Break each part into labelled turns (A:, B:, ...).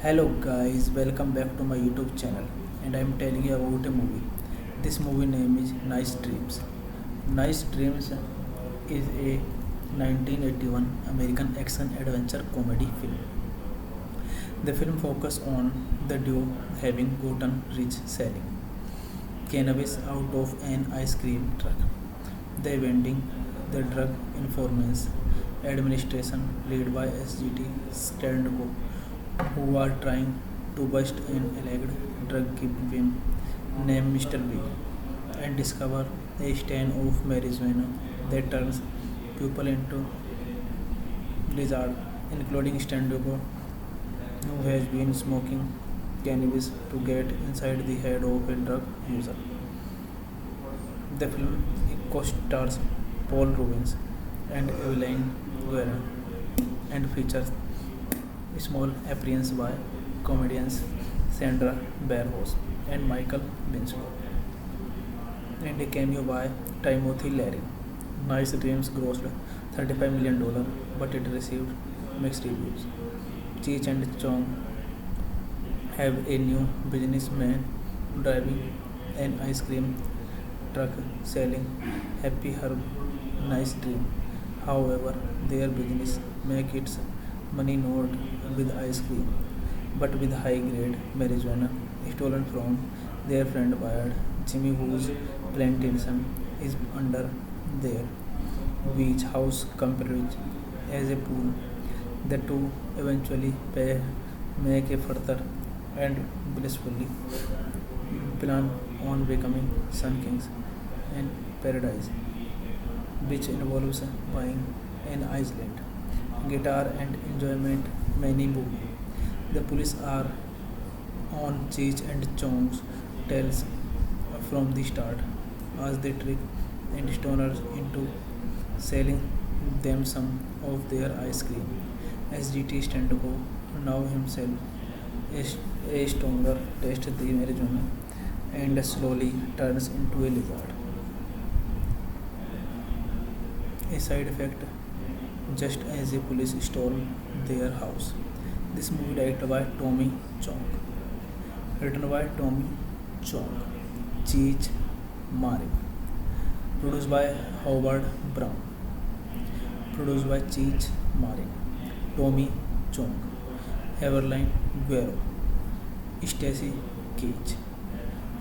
A: Hello guys, welcome back to my YouTube channel and I am telling you about a movie. This movie name is Nice Dreams. Nice Dreams is a 1981 American action adventure comedy film. The film focuses on the duo having gotten rich selling cannabis out of an ice cream truck. They vending the drug enforcement administration led by SGT Skandago who are trying to bust an alleged drug kingpin named Mr. B and discover a strain of marijuana that turns people into lizards, including Standogo, who has been smoking cannabis to get inside the head of a drug user. The film co-stars Paul Rubens and Evelyn Guerra and features small appearance by comedians Sandra Barros and Michael Binslow, and a cameo by Timothy Leary. Nice Dreams grossed $35 million, but it received mixed reviews. Cheech and Chong have a new businessman driving an ice cream truck selling Happy Herb Nice Dream. However, their business makes its money not with ice cream, but with high-grade marijuana stolen from their friend Bayard Jimmy, whose plantation is under their beach house compared as a pool. The two eventually make a further and blissfully plan on becoming Sun Kings and Paradise, which involves buying an island, guitar and enjoyment many movie. The police are on Cheech and Chong's tails from the start as they trick and stoners into selling them some of their ice cream. SGT Stenko, now himself a stoner, tastes the marijuana and slowly turns into a lizard. A side effect just as the police storm their house. This movie directed by Tommy Chong, written by Tommy Chong, Cheech Marin, produced by Howard Brown, produced by Cheech Marin, Tommy Chong, Evelyn Guerrero, Stacy Keach,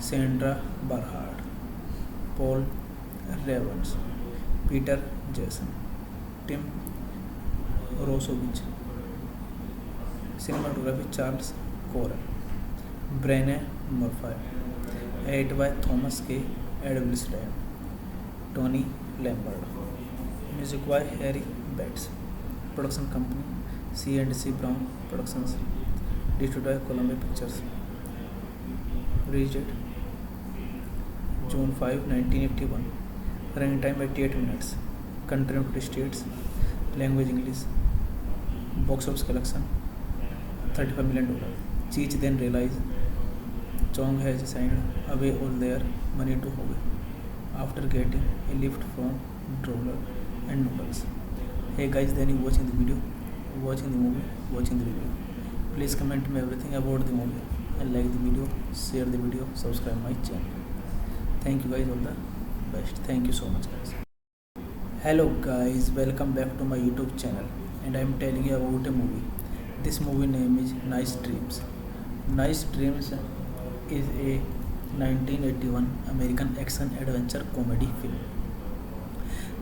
A: Sandra Barhard, Paul Revens, Peter Jason, Tim Rosovich, cinematography Charles Corral, Brené Murphy, edited by Thomas K. Edgleston, Tony Lambert, music by Harry Betts, production company C&C Brown Productions, distributed by Columbia Pictures, released June 5, 1981, running time 88 minutes, country United States, language English, box office collection $35 million. Cheech then realizes Chong has signed away all their money to Howe after getting a lift from Droller and Noodles. Hey guys, then you watching the video, watching the movie, watching the review. Please comment me everything about the movie and like the video, share the video, subscribe my channel. Thank you guys, all the best. Thank you so much guys. Hello guys, welcome back to my YouTube channel, and I am telling you about a movie. This movie name is Nice Dreams. Nice Dreams is a 1981 American action adventure comedy film.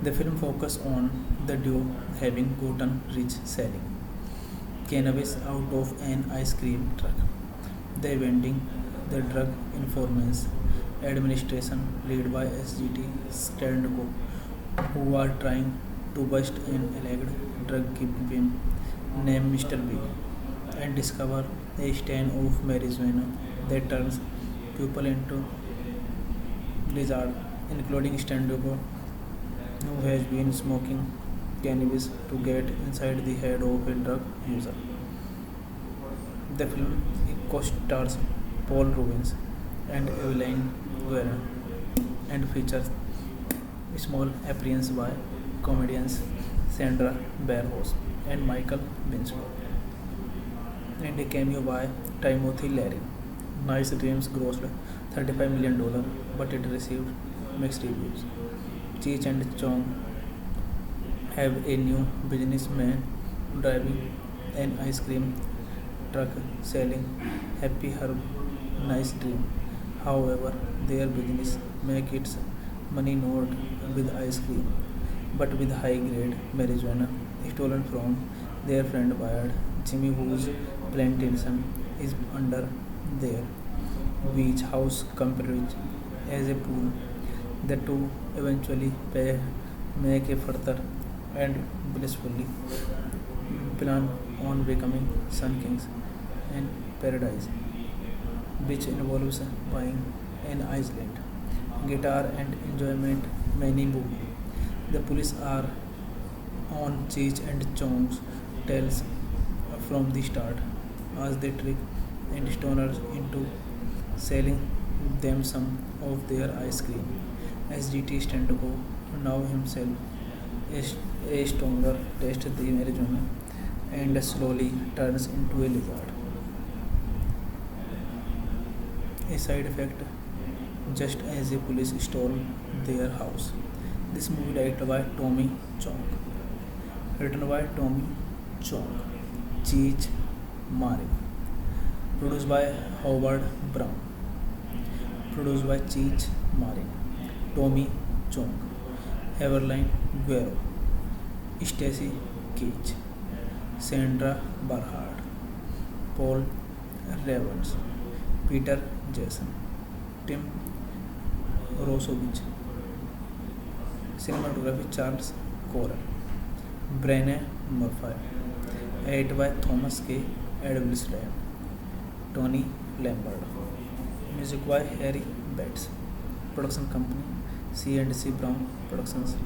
A: The film focuses on the duo having gotten rich selling cannabis out of an ice cream truck. They vending the Drug Enforcement Administration led by SGT Stanko, who are trying to bust an alleged drug kingpin named Mr. Big and discover a strain of marijuana that turns people into lizards, including Stanko, who has been smoking cannabis to get inside the head of a drug user. The film co-stars Paul Rubens and Evelyn Guerin and features a small appearance by comedians Sandra Barros and Michael Winslow, and a cameo by Timothy Leary. Nice Dreams grossed $35 million, but it received mixed reviews. Cheech and Chong have a new businessman driving an ice cream truck selling Happy Herb Nice Dream. However, their business makes its money not with ice cream, but with high-grade marijuana stolen from their friend Bayard Jimmy, whose plantation is under their beach house compared as a pool. The two eventually make a further and blissfully plan on becoming Sun Kings in Paradise, which involves buying an island, guitar, and enjoyment many movie. The police are on Cheech and Chong's tails from the start, as they trick and stoners into selling them some of their ice cream. SGT Stanko, now himself a stoner, tastes the marijuana and slowly turns into a lizard. A side effect just as the police storm their house. This movie directed by Tommy Chong, written by Tommy Chong, Cheech Marin, produced by Howard Brown, produced by Cheech Marin, Tommy Chong, Evelyn Guerrero, Stacy Keach, Sandra Barhard, Paul Revens, Peter Jason, Tim Rosovich, cinematography Charles Corral, Brené Murphy, edited by Thomas K. Edgleston, Tony Lambert, music by Harry Betts, production company C&C Brown Productions,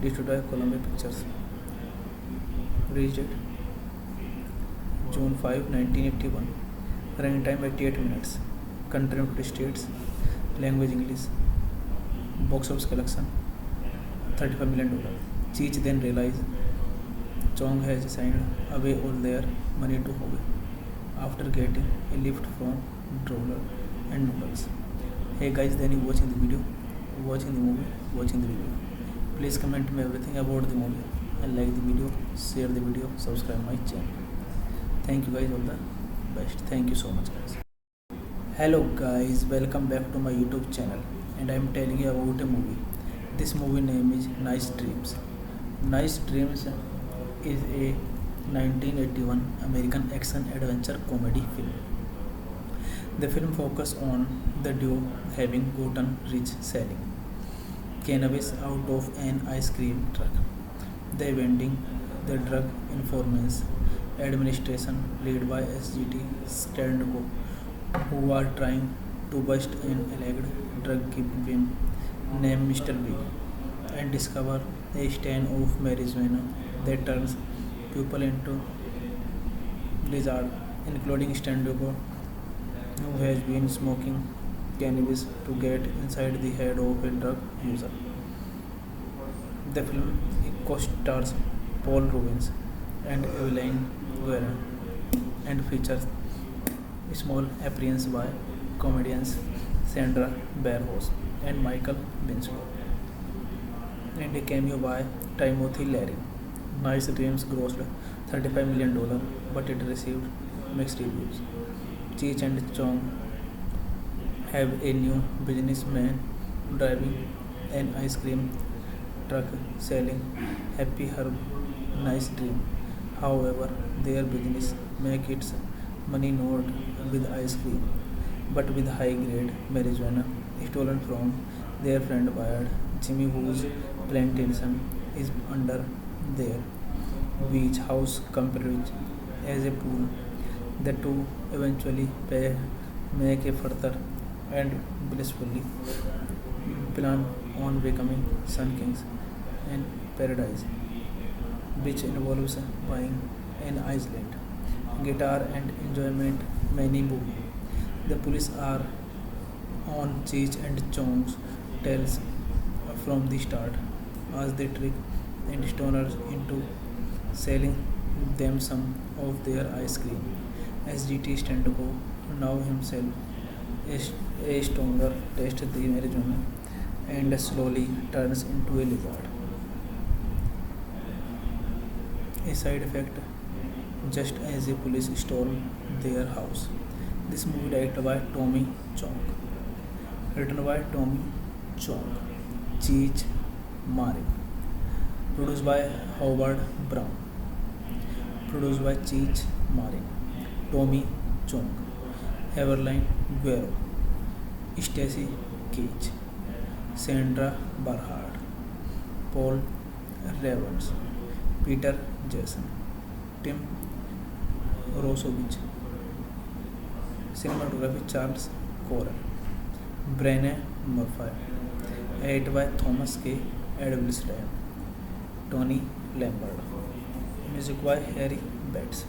A: distributed by Columbia Pictures, released June 5, 1981, running time 88 minutes, country United States, language English, box office collection $35 million. Cheech then realizes Chong has signed away all their money to Howe after getting a lift from Droller and Noodles. Hey guys, then you watching the video, watching the movie, watching the review. Please comment me everything about the movie and like the video, share the video, subscribe my channel. Thank you guys, all the best. Thank you so much guys. Hello guys, welcome back to my YouTube channel, and I am telling you about a movie. This movie name is Nice Dreams. Nice Dreams is a 1981 American action adventure comedy film. The film focuses on the duo having gotten rich selling cannabis out of an ice cream truck. They vending the Drug Enforcement Administration led by SGT Standco, who are trying to bust an alleged drug kingpin named Mr. Big and discover a strain of marijuana that turns people into lizards, including Standco, who has been smoking cannabis to get inside the head of a drug user. The film co-stars Paul Rubens and Evelyn Guerin and features small appearance by comedians Sandra Barros and Michael Winslow, and a cameo by Timothy Leary. Nice Dreams grossed $35 million, but it received mixed reviews. Cheech and Chong have a new businessman driving an ice cream truck selling Happy Herb Nice Dream. However, their business makes its money not with ice cream, but with high-grade marijuana stolen from their friend Bayard Jimmy, whose plantation is under their beach house compared as a pool. The two eventually make a further and blissfully plan on becoming Sun Kings and Paradise, which involves buying an island, guitar and enjoyment many movie. The police are on Cheech and Chong's tails from the start as they trick and stoners into selling them some of their ice cream. SGT Standco, now himself a stoner, tastes the marijuana and slowly turns into a lizard. A side effect just as the police storm their house. This movie directed by Tommy Chong, written by Tommy Chong, Cheech Marin, produced by Howard Brown, produced by Cheech Marin, Tommy Chong, Evelyn Guerrero, Stacy Keach, Sandra Barhard, Paul Revens, Peter Jason, Tim Rosovich, cinematography Charles Corral, Brené Murphy, edited by Thomas K. Edelstein, Tony Lambert, music by Harry Betts,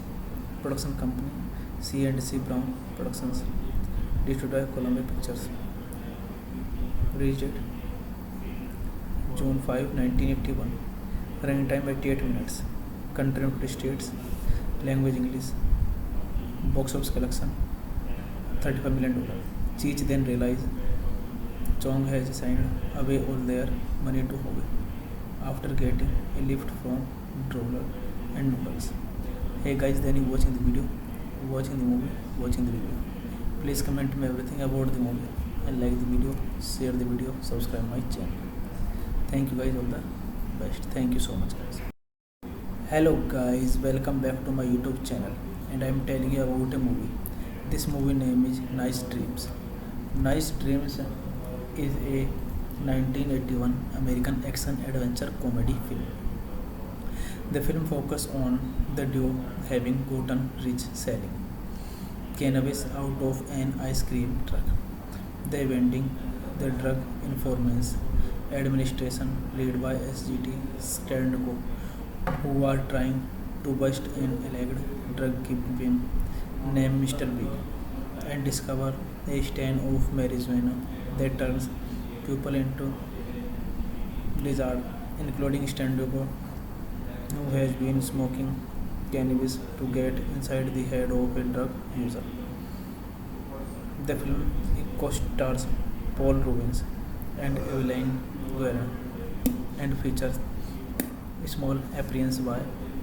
A: production company C&C Brown Productions, distributed by Columbia Pictures, released date June 5, 1981, running time 88 minutes, country United States, language English, box office collection $35 million. Cheech then realized Chong has signed away all their money to Howe after getting a lift from Droller and Noodles. Hey guys, then you watching the video, watching the movie, watching the review. Please comment me everything about the movie and like the video, share the video, subscribe my channel. Thank you guys, all the best. Thank you so much guys. Hello guys, welcome back to my YouTube channel, and I am telling you about a movie. This movie name is Nice Dreams. Nice Dreams is a 1981 American action adventure comedy film. The film focuses on the duo having gotten rich selling cannabis out of an ice cream truck. They vending the Drug Enforcement Administration led by SGT Standco, who are trying to bust an alleged drug kingpin named Mr. Big and discover a strain of marijuana that turns people into lizards, including Standco, who has been smoking cannabis to get inside the head of a drug user. The film co-stars Paul Rubens and Evelyn Guerin and features small appearance by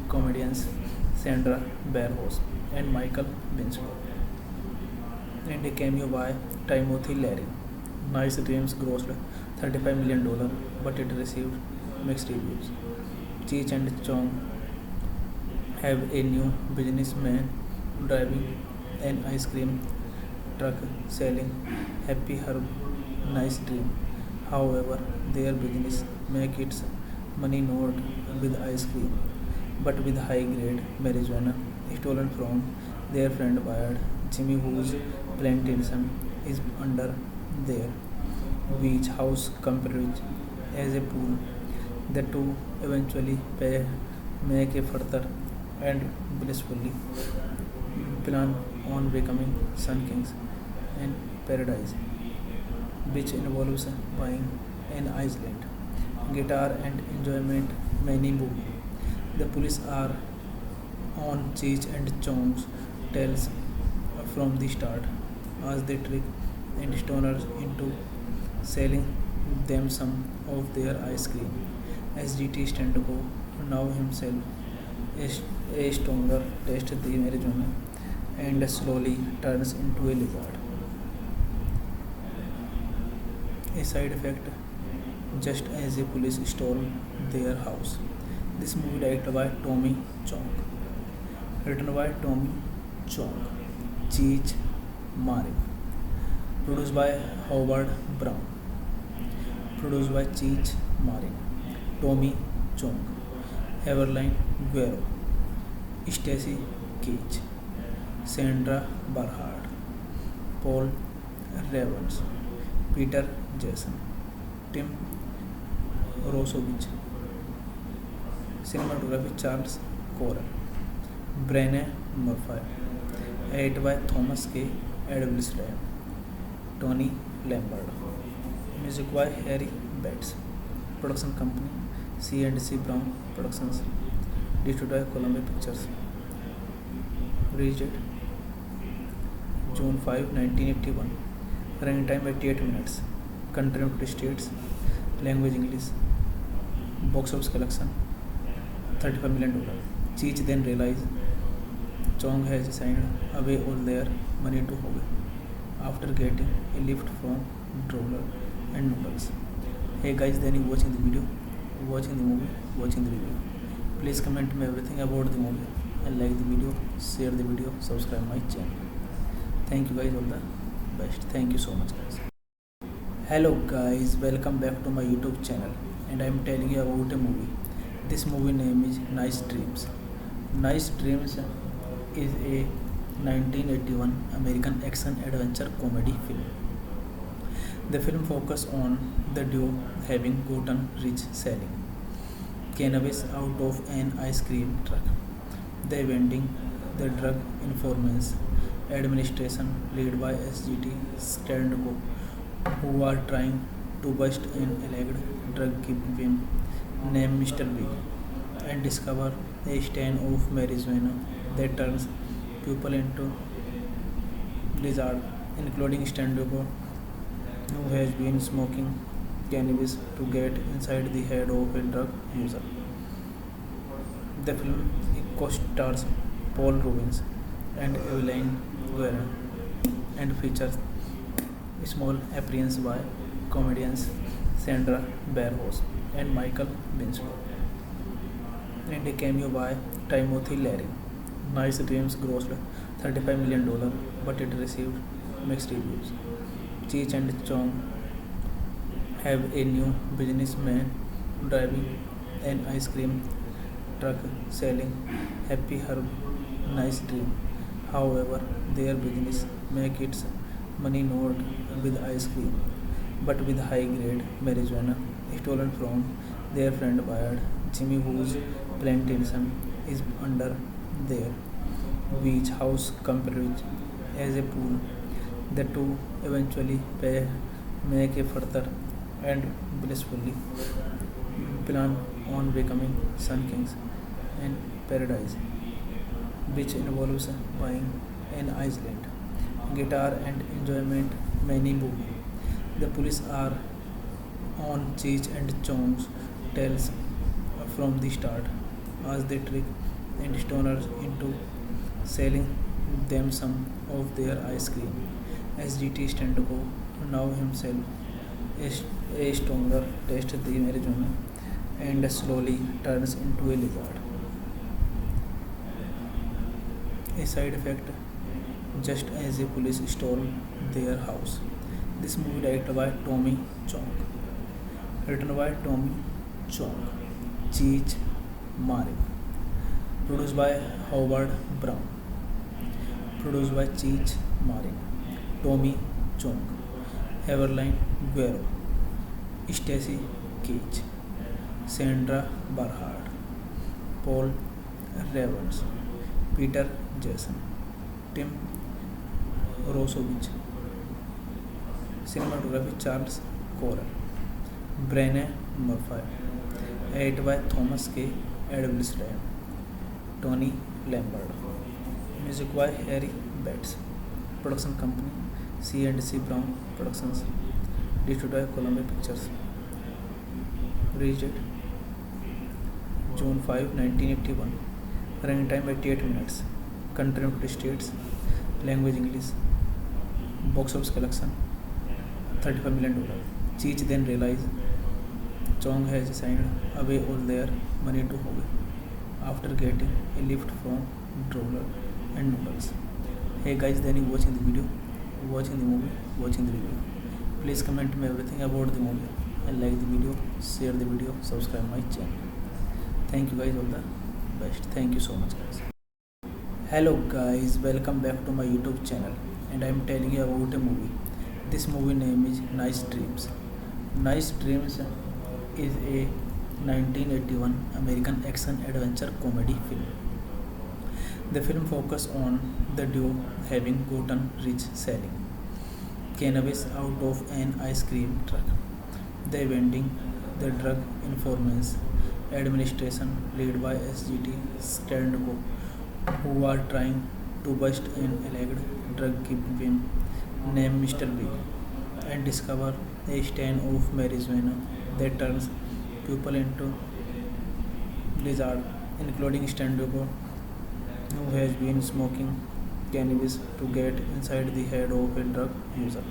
A: comedians Sandra Barros and Michael Winslow, and a cameo by Timothy Leary. Nice Dreams grossed $35 million, but it received mixed reviews. Cheech and Chong have a new businessman driving an ice cream truck selling Happy Herb Nice Dream. However, their business makes its money not with ice cream, but with high-grade marijuana stolen from their friend Wyatt. Jimmy, whose plantation is under their beach house comprised as a pool. The two eventually make a further and blissfully plan on becoming Sun Kings in paradise, which involves buying an island, guitar and enjoyment many movie. The police are on Cheech and Chong's tails from the start as they trick and stoners into selling them some of their ice cream. SGT Stenko, now himself a stoner, tastes the marijuana and slowly turns into a lizard. A side effect just as the police storm their house. This movie directed by Tommy Chong, written by Tommy Chong, Cheech Marin, produced by Howard Brown, produced by Cheech Marin, Tommy Chong, Evelyn Guerrero, Stacy Keach, Sandra Barhard, Paul Ravens, Peter Jason, Tim Rosovich, cinematography Charles Corral, Brené Murphy, edited by Thomas K. Edwilstein, Tony Lambert, music by Harry Betts, production company C&C Brown Productions, distributed by Columbia Pictures, release date June 5, 1981, running time 88 minutes, country United States, language English, box office collection $35 million. Cheech then realized Chong has signed away all their money to Howe after getting a lift from Droller and Noodles. Hey guys, then you watching the video, watching the movie, watching the review. Please comment me everything about the movie and like the video, share the video, subscribe my channel. Thank you guys, all the best. Thank you so much guys. Hello guys, welcome back to my YouTube channel, and I am telling you about a movie. This movie name is Nice Dreams. Nice Dreams is a 1981 American action adventure comedy film. The film focuses on the duo having gotten rich selling cannabis out of an ice cream truck. They vending the Drug Enforcement Administration led by SGT Stenko, who are trying to bust an alleged drug kingpin named Mr. B and discover a strain of marijuana that turns people into lizards, including Stenko, who has been smoking cannabis to get inside the head of a drug user. The film co-stars Paul Rubens and Evelyn Guerrero and features small appearance by comedians Sandra Barros and Michael Winslow, and a cameo by Timothy Leary. Nice Dreams grossed $35 million, but it received mixed reviews. Cheech and Chong have a new businessman driving an ice cream truck selling Happy Herb Nice Dream. However, their business makes its money not with ice cream, but with high-grade marijuana stolen from their friend Wyatt. Jimmy, whose plantation is under their beach house comprised as a pool. The two eventually make a further and blissfully plan on becoming Sun Kings in paradise, which involves buying an island, guitar and enjoyment many movie. The police are on Cheech and Chong's tails from the start as they trick and stoners into selling them some of their ice cream. SGT Stenko, now himself a stronger, tastes the marijuana and slowly turns into a lizard. A side effect just as a police stole their house. This movie directed by Tommy Chong, written by Tommy Chong, Cheech Marin, produced by Howard Brown, produced by Cheech Marin, Tommy Chong, Evelyn Guerrero, Stacy Keach, Sandra Barhard, Paul Revens, Peter Jason, Tim Rosovich, cinematography Charles Corral, Brené Murphy, edited by Thomas K. Edgleston, Tony Lambert, music by Harry Betts, production company C&C Brown Productions, distributed by Columbia Pictures, released June 5, 1981, running time 88 minutes, country United States, language English, box office collection $35 million. Cheech then realized Chong has signed away all their money to Howe after getting a lift from Droller and Noodles. Hey guys, then you watching the video, watching the movie, watching the review. Please comment me everything about the movie and like the video, share the video, subscribe my channel. Thank you guys, all the best. Thank you so much guys. Hello guys, welcome back to my YouTube channel and I am telling you about a movie. This movie name is Nice Dreams. Nice Dreams is a 1981 American action adventure comedy film. The film focuses on the duo having gotten rich selling cannabis out of an ice cream truck. They vending the Drug Enforcement Administration led by SGT Stenko, who are trying to bust an alleged drug kingpin named Mr. Big and discover a strain of marijuana that turns people into lizards, including Stenko, who has been smoking cannabis to get inside the head of a drug user.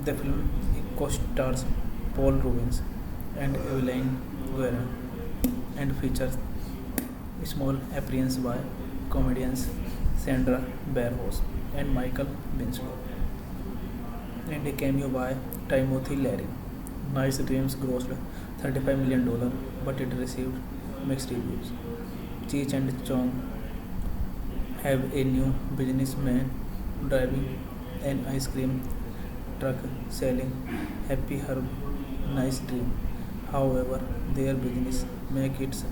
A: The film co-stars Paul Rubens and Evelyn Guerra and features small appearance by comedians Sandra Barros and Michael Binsford and a cameo by Timothy Leary. Nice Dreams grossed $35 million, but it received mixed reviews. Cheech and Chong have a new businessman driving an ice cream truck selling Happy Herb Nice Dream. However, their business makes its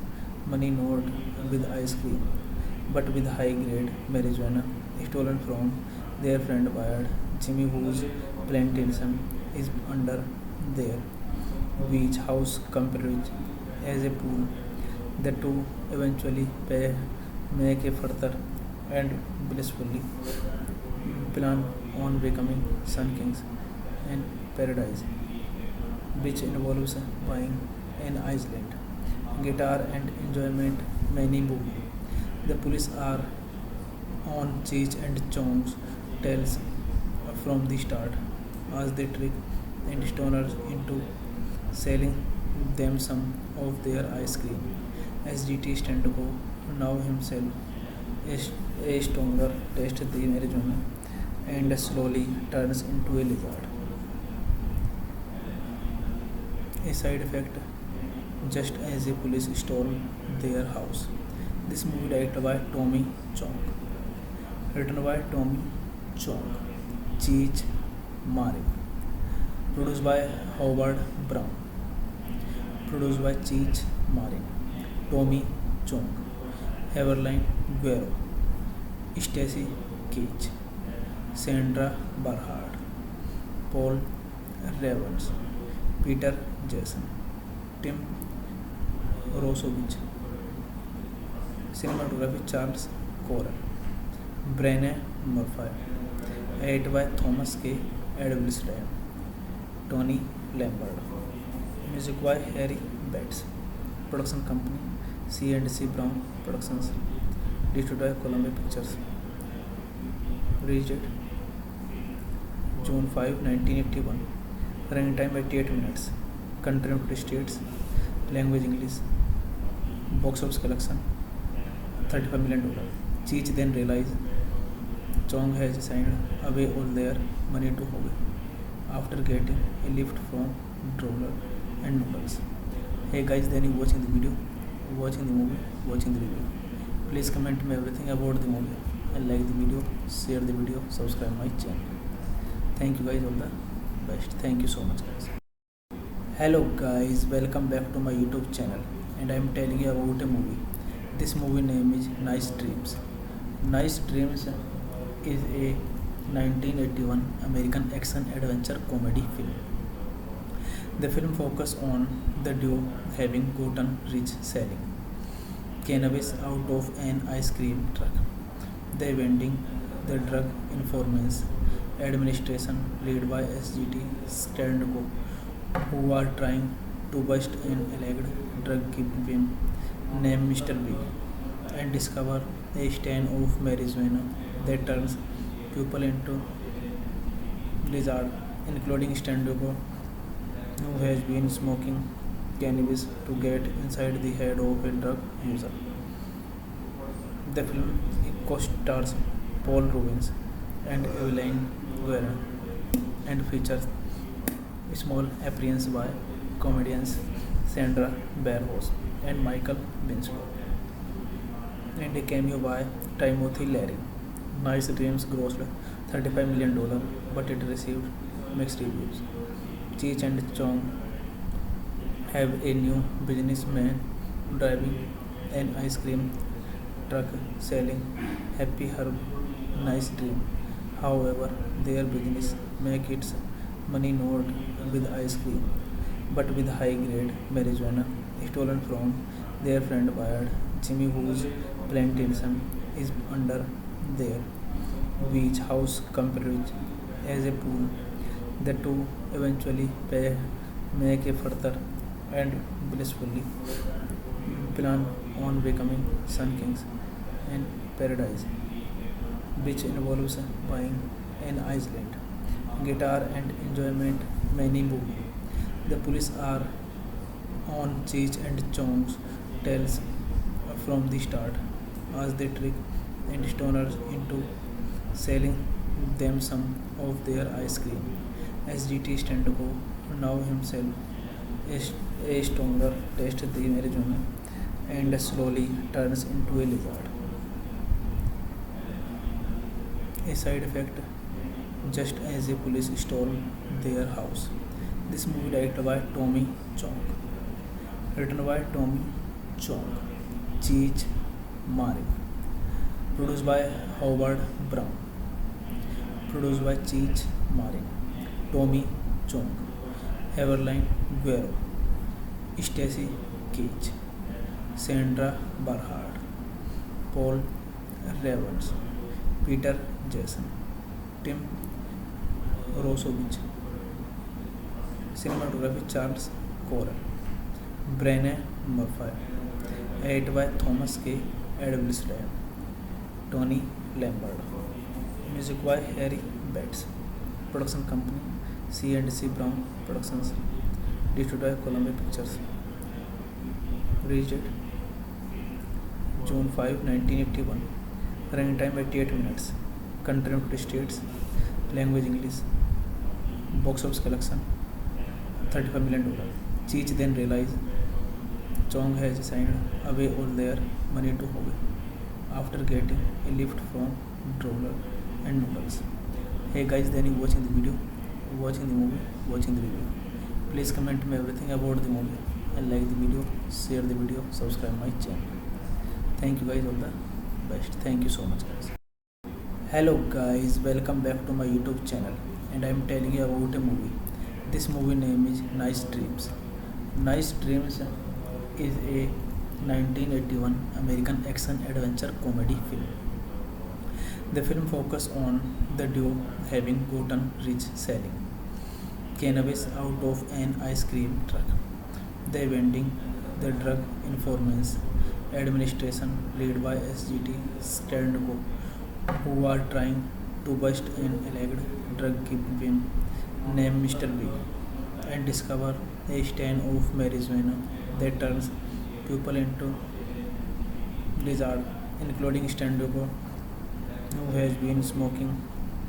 A: money not with ice cream, but with high-grade marijuana stolen from their friend Bayard Jimmy, whose plantation is under their beach house compared as a pool. The two eventually make a further and blissfully plan on becoming Sun Kings and Paradise, which involves buying an island, guitar and enjoyment many movie. The police are on Cheech and Chong's tails from the start as they trick and stoners into selling them some of their ice cream. SGT Stenko, now himself a stronger, tastes the marijuana and slowly turns into a lizard. A side effect just as a police stole their house. This movie directed by Tommy Chong, written by Tommy Chong, Cheech Marin, produced by Howard Brown, produced by Cheech Marin, Tommy Chong, Evelyn Guerrero, Stacy Keach, Sandra Barhard, Paul Revens, Peter Jason, Tim Rosovich, cinematography Charles Corral, Brené Murphy, edited by Thomas K. Edgleston, Tony Lambert, music by Harry Betts, production company C&C Brown Productions, distributed by Columbia Pictures, released June 5, 1981. Running time 88 minutes. Country United States. Language English. Box office collection $35 million. Cheech then realizes Chong has signed away all their money to Howe after getting a lift from Droller and Noodles. Hey guys, then you watching the video, watching the movie, watching the review. Please comment me everything about the movie and like the video, share the video, subscribe my channel. Thank you guys, all the best. Thank you so much guys. Hello guys, welcome back to my YouTube channel, and I am telling you about a movie. This movie name is Nice Dreams. Nice Dreams is a 1981 American action adventure comedy film. The film focuses on the duo having gotten rich selling cannabis out of an ice cream truck. They vending the Drug Enforcement Administration led by SGT Standco, who are trying to bust an alleged drug kingpin named Mr. Big and discover a strain of marijuana that turns people into lizards, including Standco, who has been smoking cannabis to get inside the head of a drug user. The film co-stars Paul Rubens and Evelyn Guerin and features a small appearance by comedians Sandra Barros and Michael Winslow, and a cameo by Timothy Leary. Nice Dreams grossed $35 million, but it received mixed reviews. Cheech and Chong have a new businessman driving an ice cream truck selling Happy Herb Nice Dream. However, their business makes its money not with ice cream, but with high-grade marijuana stolen from their friend Wyatt Jimmy, whose plantation is under their beach house compared as a pool. The two eventually make a further and blissfully plan on becoming Sun Kings in Paradise, which involves buying an island, guitar, and enjoyment many movie. The police are on Cheech and Chong's tails from the start, as they trick and stoners into selling them some of their ice cream. SGT Standco, now himself a stoner, tastes the marijuana and slowly turns into a lizard. A side effect just as the police storm their house. This movie directed by Tommy Chong, written by Tommy Chong, Cheech Marin, produced by Howard Brown, produced by Cheech Marin, Tommy Chong, Evelyn Guerrero, Stacy Cage, Sandra Barhard, Paul Revens, Peter Jason, Tim Rosovich. Cinematography Charles Corral, Brené Murphy, edited by Thomas K. Edwilson, Tony Lambert. Music by Harry Betts. Production company C&C Brown Productions, distributed by Columbia Pictures. Released June 5, 1981. Running time 88 minutes. Country United States. Language English. Box office collection $35 million. Cheech then realizes Chong has signed away all their money to Howe after getting a lift from Droller and Noodles. Hey guys, then you watching the video, watching the movie, watching the review. Please comment me everything about the movie and like the video, share the video, subscribe my channel. Thank you guys, all the best. Thank you so much guys. Hello guys, welcome back to my YouTube channel, and I am telling you about a movie. This movie name is Nice Dreams. Nice Dreams is a 1981 American action adventure comedy film. The film focuses on the duo having gotten rich selling cannabis out of an ice cream truck. They vending the Drug Enforcement Administration led by SGT Standco, who are trying to bust an alleged drug kingpin named Mr. Big and discover a strain of marijuana that turns people into lizards, including Standoko, who has been smoking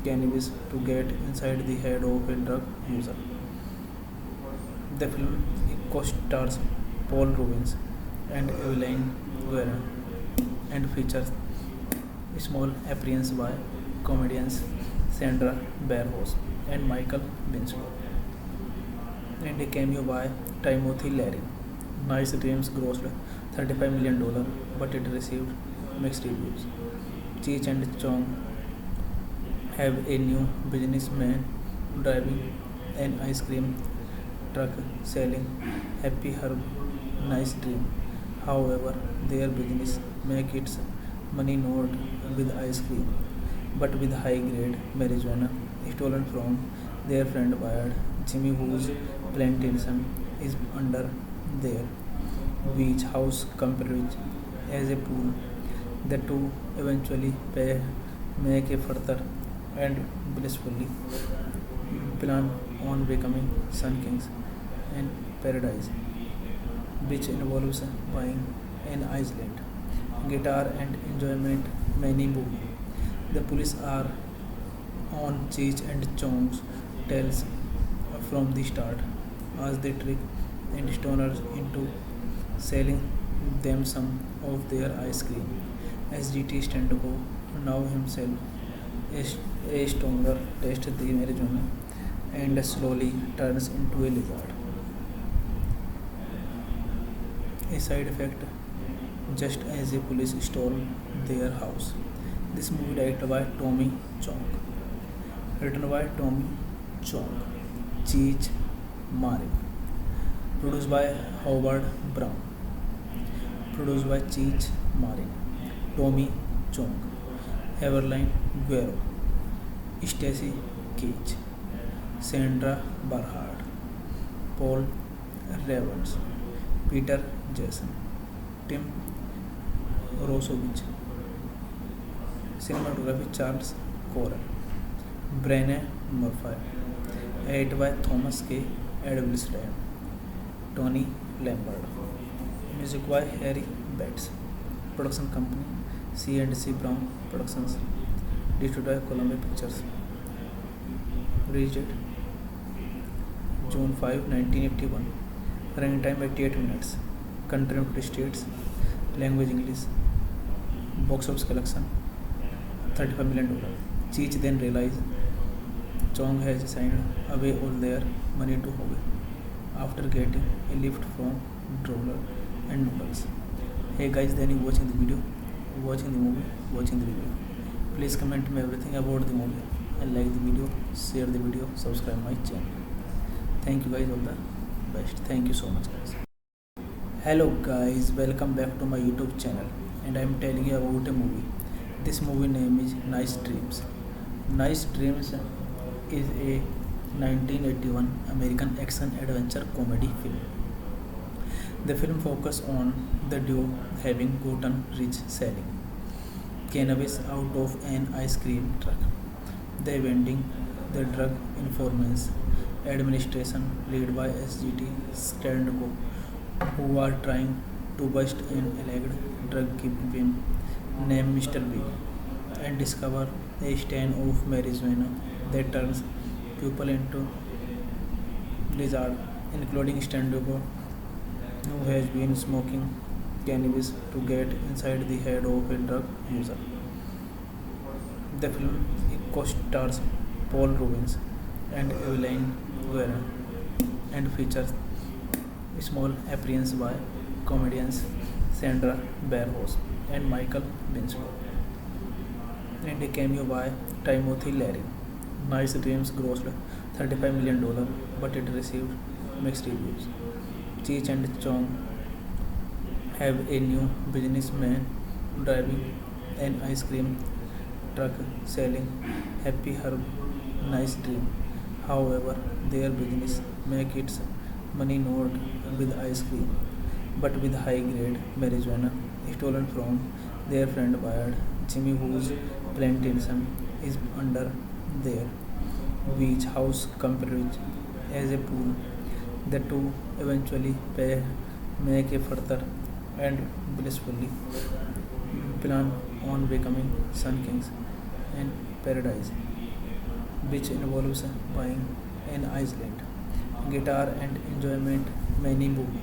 A: cannabis to get inside the head of a drug user. The film co-stars Paul Rubens and Evelyn Guerin and features small appearance by comedians Sandra Barros and Michael Winslow, and a cameo by Timothy Leary. Nice Dreams grossed $35 million, but it received mixed reviews. Cheech and Chong have a new businessman driving an ice cream truck selling Happy Herb Nice Dream. However, their business makes its money not with ice cream, but with high-grade marijuana stolen from their friend Wyatt Jimmy, whose plantation is under their beach house compared as a pool. The two eventually make a further and blissfully plan on becoming Sun Kings and Paradise, which involves buying an island, guitar and enjoyment many movie. The police are on Cheech and Chong's tails from the start as they trick and stoners into selling them some of their ice cream. SGT Stendoko, now himself a stoner, tastes the marijuana and slowly turns into a lizard. A side effect just as the police storm their house. This movie directed by Tommy Chong, written by Tommy Chong, Cheech Marin, produced by Howard Brown, produced by Cheech Marin, Tommy Chong, Evelyn Guerrero, Stacy Keach, Sandra Barhard, Paul Revens, Peter Jason, Tim Rosovich, cinematography Charles Corral, Brené Murphy, edited by Thomas K. Edwilstein, Tony Lambert, music by Harry Betts, production company C&C Brown Productions, distributed by Columbia Pictures, release date June 5, 1981, running time 88 minutes, country United States, language English, box office collection $35 million. Cheech then realized Chong has signed away all their money to Howe after getting a lift from Droller and Noodles. Hey guys, then you watching the video, watching the movie, watching the review. Please comment me everything about the movie and like the video, share the video, subscribe my channel. Thank you guys, all the best. Thank you so much guys. Hello guys, welcome back to my YouTube channel, and I am telling you about a movie. This movie name is Nice Dreams. Nice Dreams is a 1981 American action adventure comedy film. The film focuses on the duo having gotten rich selling cannabis out of an ice cream truck. They vending the Drug Enforcement Administration led by SGT Stendoko, who are trying to bust an alleged drug kingpin named Mr. Big and discover a strain of marijuana that turns people into lizards, including Stendoko, who has been smoking cannabis to get inside the head of a drug user. The film co-stars Paul Rubens and Evelyn Guerin and features small appearance by comedians Sandra Barros and Michael Winslow, and a cameo by Timothy Leary. Nice Dreams grossed $35 million, but it received mixed reviews. Cheech and Chong have a new businessman driving an ice cream truck selling Happy Herb Nice Dream. However, their business makes its money not with ice cream, but with high-grade marijuana stolen from their friend Wyatt Jimmy, whose plantation is under their beach house compared as a pool. The two eventually make a further and blissfully plan on becoming Sun Kings and Paradise, which involves buying an island, guitar and enjoyment many movie.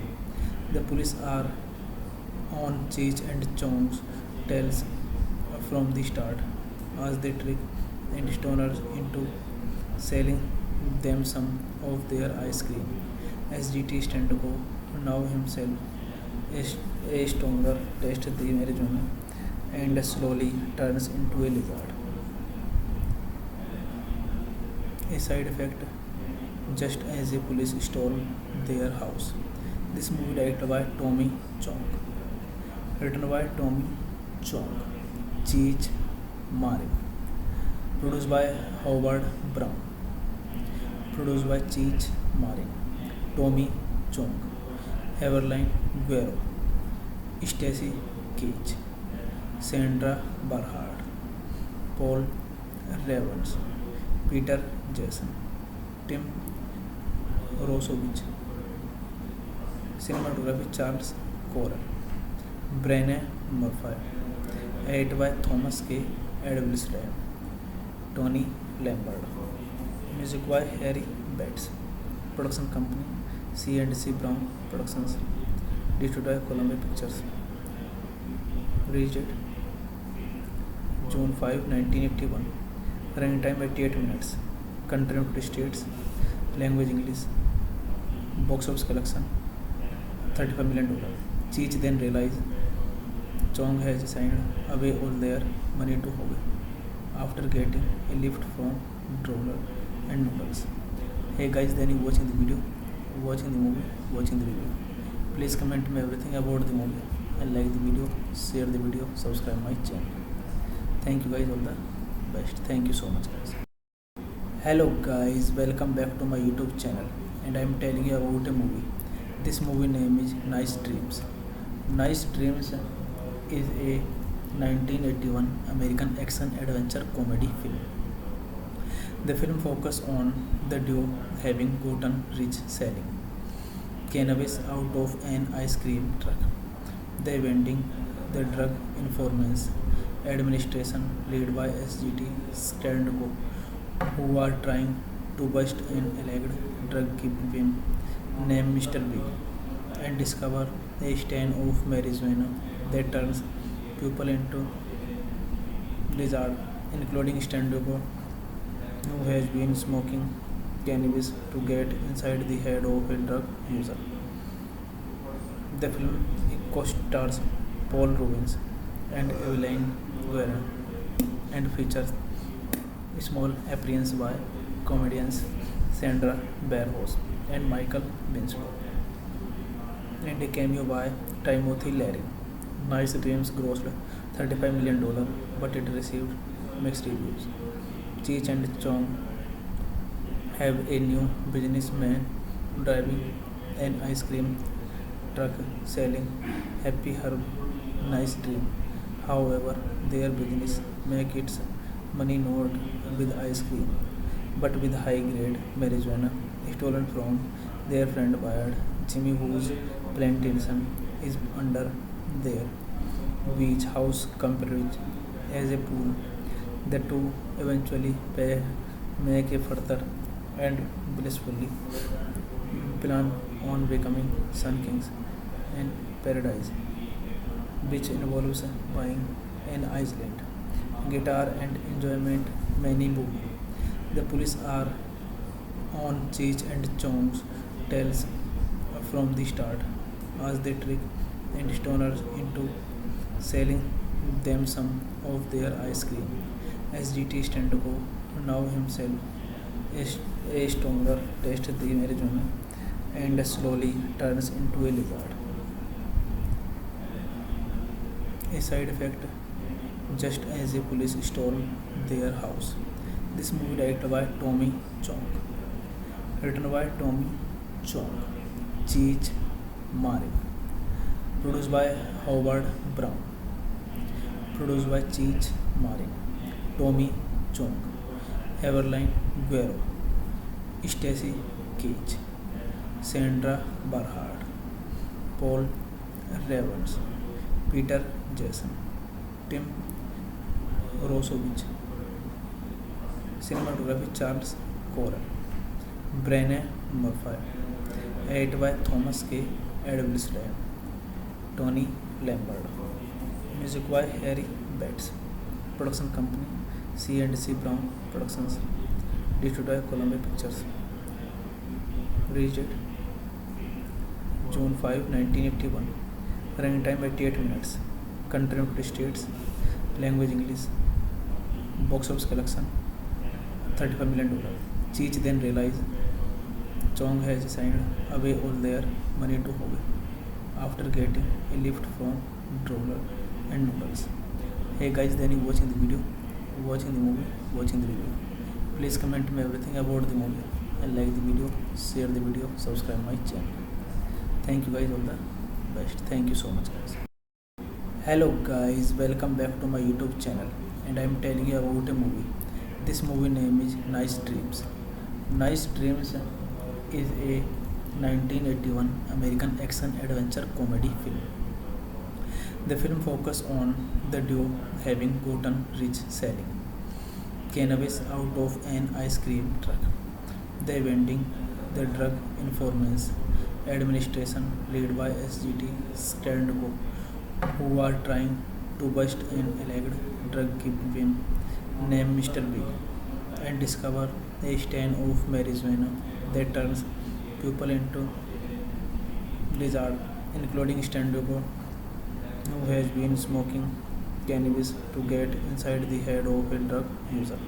A: The police are on Cheech and Chong's tails from the start as they trick and stoners into selling them some of their ice cream. SGT Stenko, now himself a stoner, tastes the marijuana and slowly turns into a lizard. A side effect just as a police storm their house. This movie directed by Tommy Chong, written by Tommy Chong, Cheech Marin, produced by Howard Brown, produced by Cheech Marin, Tommy Chong, Evelyn Guerrero, Stacy Cage, Sandra Barhard, Paul Revens, Peter Jason, Tim Rosovich, cinematography Charles Corral, Brené Murphy, edited by Thomas K. Edwilstein, Tony Lambert, music by Harry Betts, production company C&C Brown Productions, distributed by Columbia Pictures, release date June 5, 1981, running time 88 minutes, country United States, language English, box office collection $35 million. Cheech then realized Chong has signed away all their money to Howe after getting a lift from Droller and Noodles. Hey guys, then you watching the video, watching the movie, watching the review. Please comment me everything about the movie and like the video, share the video, subscribe my channel. Thank you guys, all the best. Thank you so much guys. Hello guys, welcome back to my YouTube channel and I am telling you about a movie. This movie name is Nice Dreams. Nice Dreams is a 1981 American action adventure comedy film. The film focuses on the duo having gotten rich selling cannabis out of an ice cream truck. They vending the Drug Enforcement Administration led by SGT Stenko, who are trying to bust an alleged drug kingpin named Mr. B and discover a strain of marijuana that turns people into lizards, including Stenko, who has been smoking cannabis to get inside the head of a drug user. The film co-stars Paul Rubens and Evelyn Guerrero and features small appearance by comedians Sandra Barros and Michael Winslow, and a cameo by Timothy Leary. Nice Dreams grossed $35 million, but it received mixed reviews. Cheech and Chong have a new businessman driving an ice cream truck selling Happy Herb Nice Dream. However, their business makes its money not with ice cream, but with high-grade marijuana stolen from their friend Bayard Jimmy, whose plantation is under their beach house compared as a pool. The two eventually make a further and blissfully plan on becoming Sun Kings and Paradise, which involves buying an island, guitar and enjoyment many movie. The police are on Cheech and Chong's tails from the start as they trick and stoners into selling them some of their ice cream. SGT Stenko, now himself a stoner, tastes the marijuana and slowly turns into a lizard. A side effect just as a police storm their house. This movie directed by Tommy Chong, written by Tommy Chong, Cheech Marin, produced by Howard Brown, produced by Cheech Marin, Tommy Chong, Evelyn Guerrero, Stacy Keach, Sandra Barhard, Paul Revens, Peter Jason, Tim Rosovich, cinematography Charles Corral, Brené Murphy, edited by Thomas K. Edwisland, Tony Lambert, music by Harry Betts, production company C&C Brown Productions, distributed by Columbia Pictures, released June 5, 1981, running time 88 minutes, country United States, language English, box office collection $35 million. Cheech then realizes Chong has signed away all their money to Howe after getting a lift from Droller and Noodles. Hey guys, then you watching the video, watching the movie, watching the review. Please comment me everything about the movie and like the video, share the video, subscribe my channel. Thank you guys, all the best. Thank you so much guys. Hello guys, welcome back to my YouTube channel, and I am telling you about a movie. This movie name is Nice Dreams. Nice Dreams is a 1981 American action adventure comedy film. The film focuses on the duo having gotten rich selling cannabis out of an ice cream truck. They vending the Drug Enforcement Administration led by SGT Standco, who are trying to bust an alleged drug kingpin named Mr. Big and discover a strain of marijuana that turns people into lizards, including Standco, who has been smoking cannabis to get inside the head of a drug user.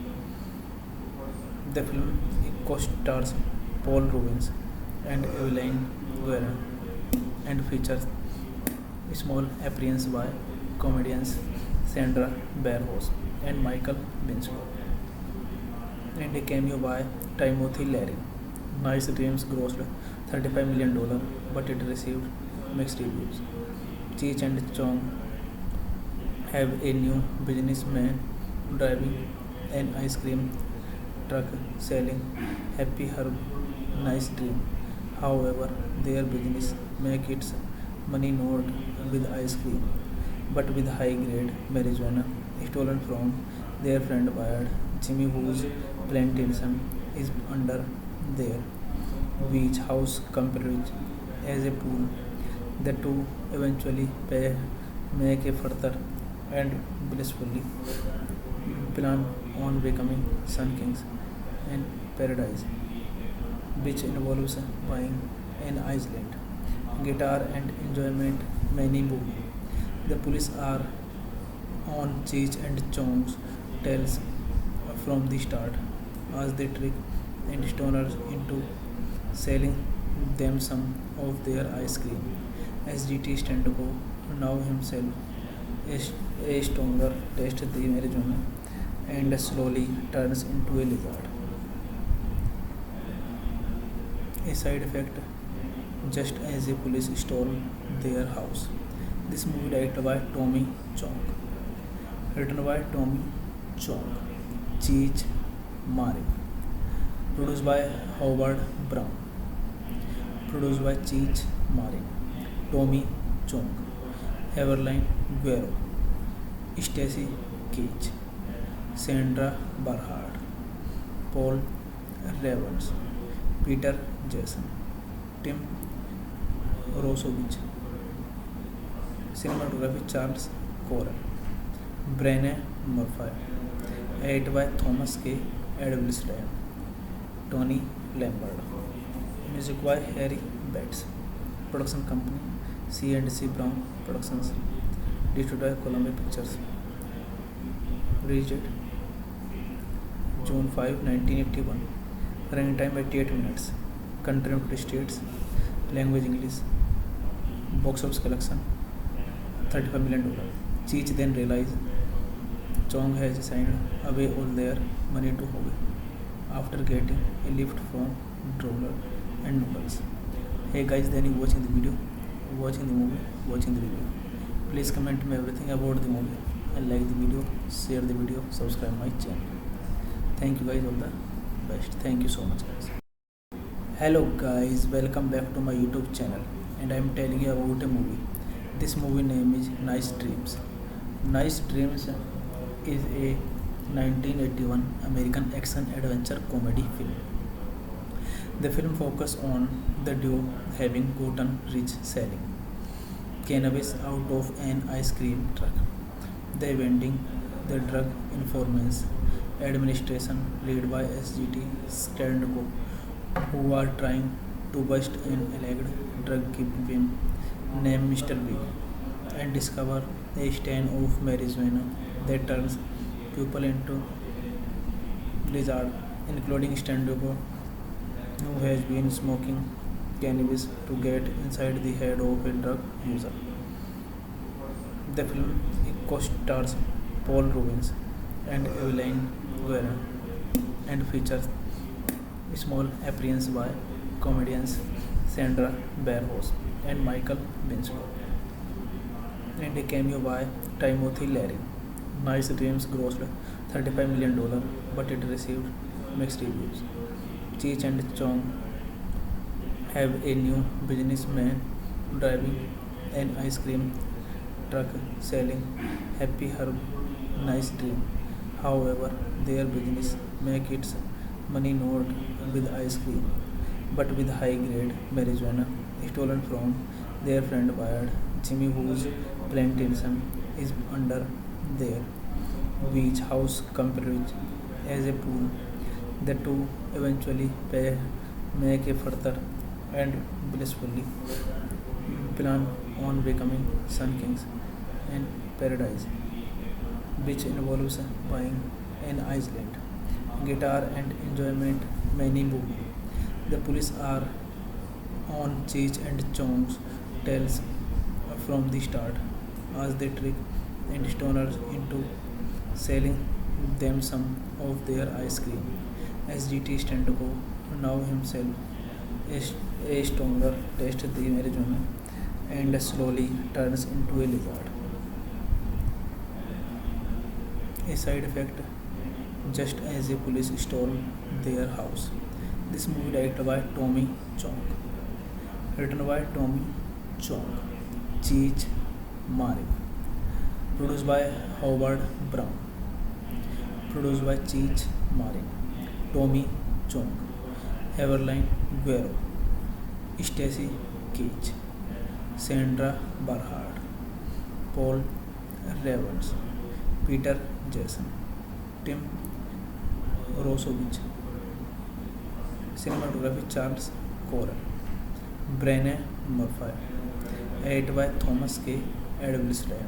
A: The film co-stars Paul Rubens and Evelyn Guerra and features small appearance by comedians Sandra Barros and Michael Binslow, and a cameo by Timothy Leary. Nice Dreams grossed $35 million, but it received mixed reviews. Cheech and Chong have a new businessman driving an ice cream truck selling Happy Herb Nice Dream. However, their business makes its money not with ice cream, but with high-grade marijuana stolen from their friend Bayard Jimmy, whose plantation is under their beach house compared as a pool. The two eventually make a further and blissfully plan on becoming Sun Kings in Paradise, which involves buying an island, guitar and enjoyment many movie. The police are on Cheech and Chong's tails from the start, as they trick and stoners into selling them some of their ice cream. SGT Standco, now himself a stoner, tastes the marijuana and slowly turns into a lizard. A side effect just as the police storm their house. This movie directed by Tommy Chong, written by Tommy Chong, Cheech Marin, produced by Howard Brown, produced by Cheech Marin, Tommy Chong, Evelyn Guerrero, Stacy Keach, Sandra Barhard, Paul Revens, Peter Jason, Tim Rosovich, cinematography Charles Corral, Brené Murphy, edited by Thomas K. Edwisland, Tony Lambert, music by Harry Betts, production company C&C Brown Productions, distributed by Columbia Pictures, released June 5, 1981, running time 88 minutes, country United States, language English, box office collection $35 million. Cheech then realizes Chong has signed away all their money to Howe after getting a lift from Droller and Noodles. Hey guys, then you watching the video, watching the movie, watching the review. Please comment me everything about the movie and like the video, share the video, subscribe my channel. Thank you guys, all the best. Thank you so much guys. Hello guys, welcome back to my YouTube channel, and I am telling you about a movie. This movie name is Nice Dreams. Nice Dreams is a 1981 American action adventure comedy film. The film focuses on the duo having gotten rich selling cannabis out of an ice cream truck. They vending the drug enforcement administration led by SGT Sternko, who are trying to bust an alleged drug kingpin named Mr. Big and discover a strain of marijuana that turns people into lizards, including Sternko, who has been smoking cannabis to get inside the head of a drug user. The film co-stars Paul Rubens and Evelyn Guerin and features small appearance by comedians Sandra Barros and Michael Winslow and a cameo by Timothy Leary. Nice Dreams grossed $35 million, but it received mixed reviews. Cheech and Chong have a new businessman driving an ice cream truck selling Happy Herb Nice Dream. However, their business makes its money not with ice cream, but with high-grade marijuana stolen from their friend Wyatt Jimmy, whose plantation is under their beach house compared as a pool. The two eventually make a further and blissfully plan on becoming Sun Kings in paradise, which involves buying an island, guitar and enjoyment many movie. The police are on Cheech and Chong's tails from the start as they trick and stoners into selling them some of their ice cream. SGT Stendko, now himself a stoner, tastes the marijuana and slowly turns into a lizard. A side effect just as the police storm their house. This movie directed by Tommy Chong, written by Tommy Chong, Cheech Marin, produced by Howard Brown, produced by Cheech Marin, Tommy Chong, Evelyn Guerrero, Stacy Cage, Sandra Barhard, Paul Revens, Peter Jason, Tim Rosovich, cinematography Charles Corral, Brené Murphy, edited by Thomas K. Edwilson,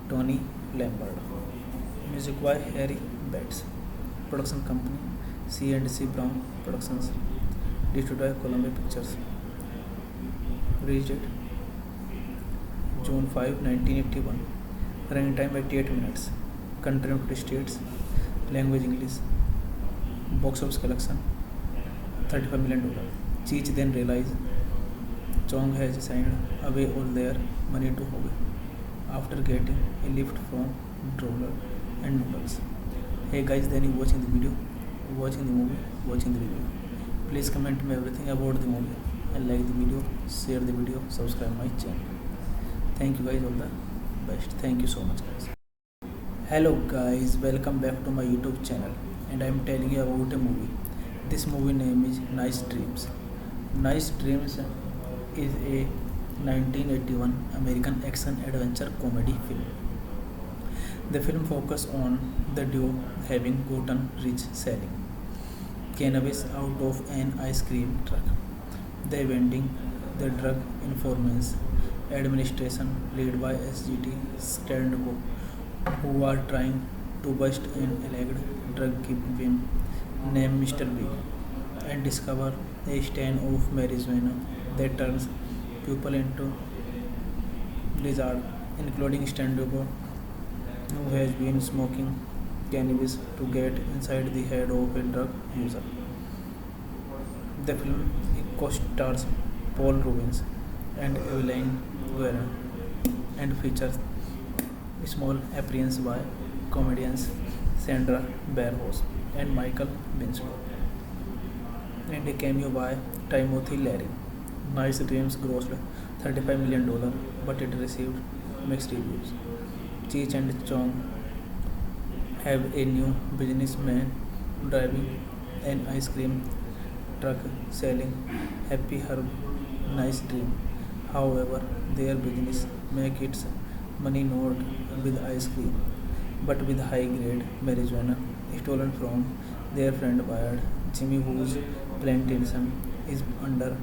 A: Tony Lambert, music by Harry Betts, production company C&C Brown Productions, distributed by Columbia Pictures, released June 5, 1981, running time 88 minutes, country United States, language English, box office collection $35 million. Cheech then realized Chong has signed away all their money to Howe after getting a lift from Droller and Noodles. Hey guys, then you watching the video, watching the movie, watching the review. Please comment me everything about the movie and like the video, share the video, subscribe my channel. Thank you guys, all the best. Thank you so much guys. Hello guys, welcome back to my YouTube channel, and I am telling you about a movie. This movie name is Nice Dreams. Nice Dreams is a 1981 American action adventure comedy film. The film focuses on the duo having gotten rich selling cannabis out of an ice cream truck. They vending the drug enforcement administration led by SGT Sternko, who are trying to bust an alleged drug kingpin named Mr. Big and discover a strain of marijuana that turns people into lizards, including Stendko, who has been smoking cannabis to get inside the head of a drug user. The film co-stars Paul Rubens and Evelyn Guerin and features small appearance by comedians Sandra Barros and Michael Winslow, and a cameo by Timothy Leary. Nice Dreams grossed $35 million, but it received mixed reviews. Cheech and Chong have a new businessman driving an ice cream truck selling Happy Herb Nice Dream. However, their business make its money not with ice cream, but with high-grade marijuana stolen from their friend Bayard Jimmy, whose plantation is under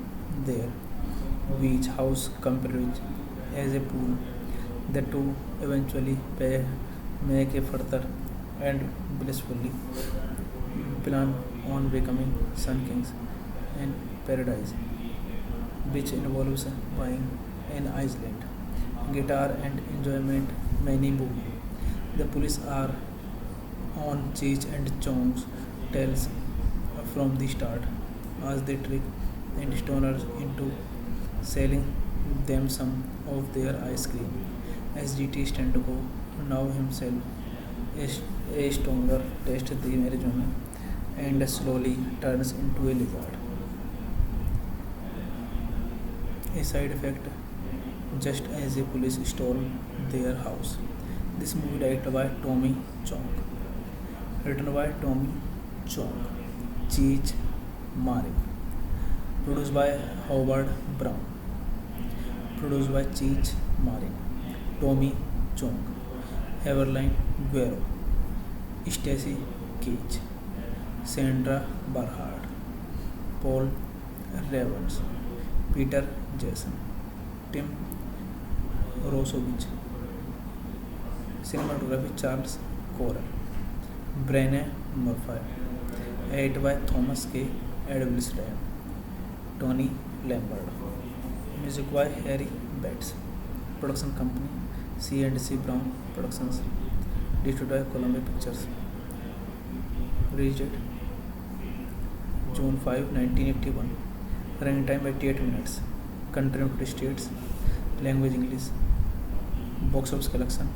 A: their beach house compared as a pool. The two eventually make a further and blissfully plan on becoming Sun Kings and Paradise, which involves buying an island, guitar and enjoyment many movie. The police are on Cheech and Chong's tails from the start as they trick and stoners into selling them some of their ice cream. SGT Stenko, now himself a stoner, tastes the marijuana and slowly turns into a lizard. A side effect just as the police storm their house. This movie directed by Tommy Chong, written by Tommy Chong, Cheech Marin, produced by Howard Brown, produced by Cheech Marin, Tommy Chong, Evelyn Guerrero, Stacy Keach, Sandra Barhard, Paul Revens, Peter Jason, Tim Rosovich, cinematography Charles Corral, Brené Murphy, edited by Thomas K. Edwilstein, Tony Lambert, music by Harry Betts, production company C&C Brown Productions, distributed by Columbia Pictures, released June 5, 1981, running time 88 minutes, country United States, language English, box office collection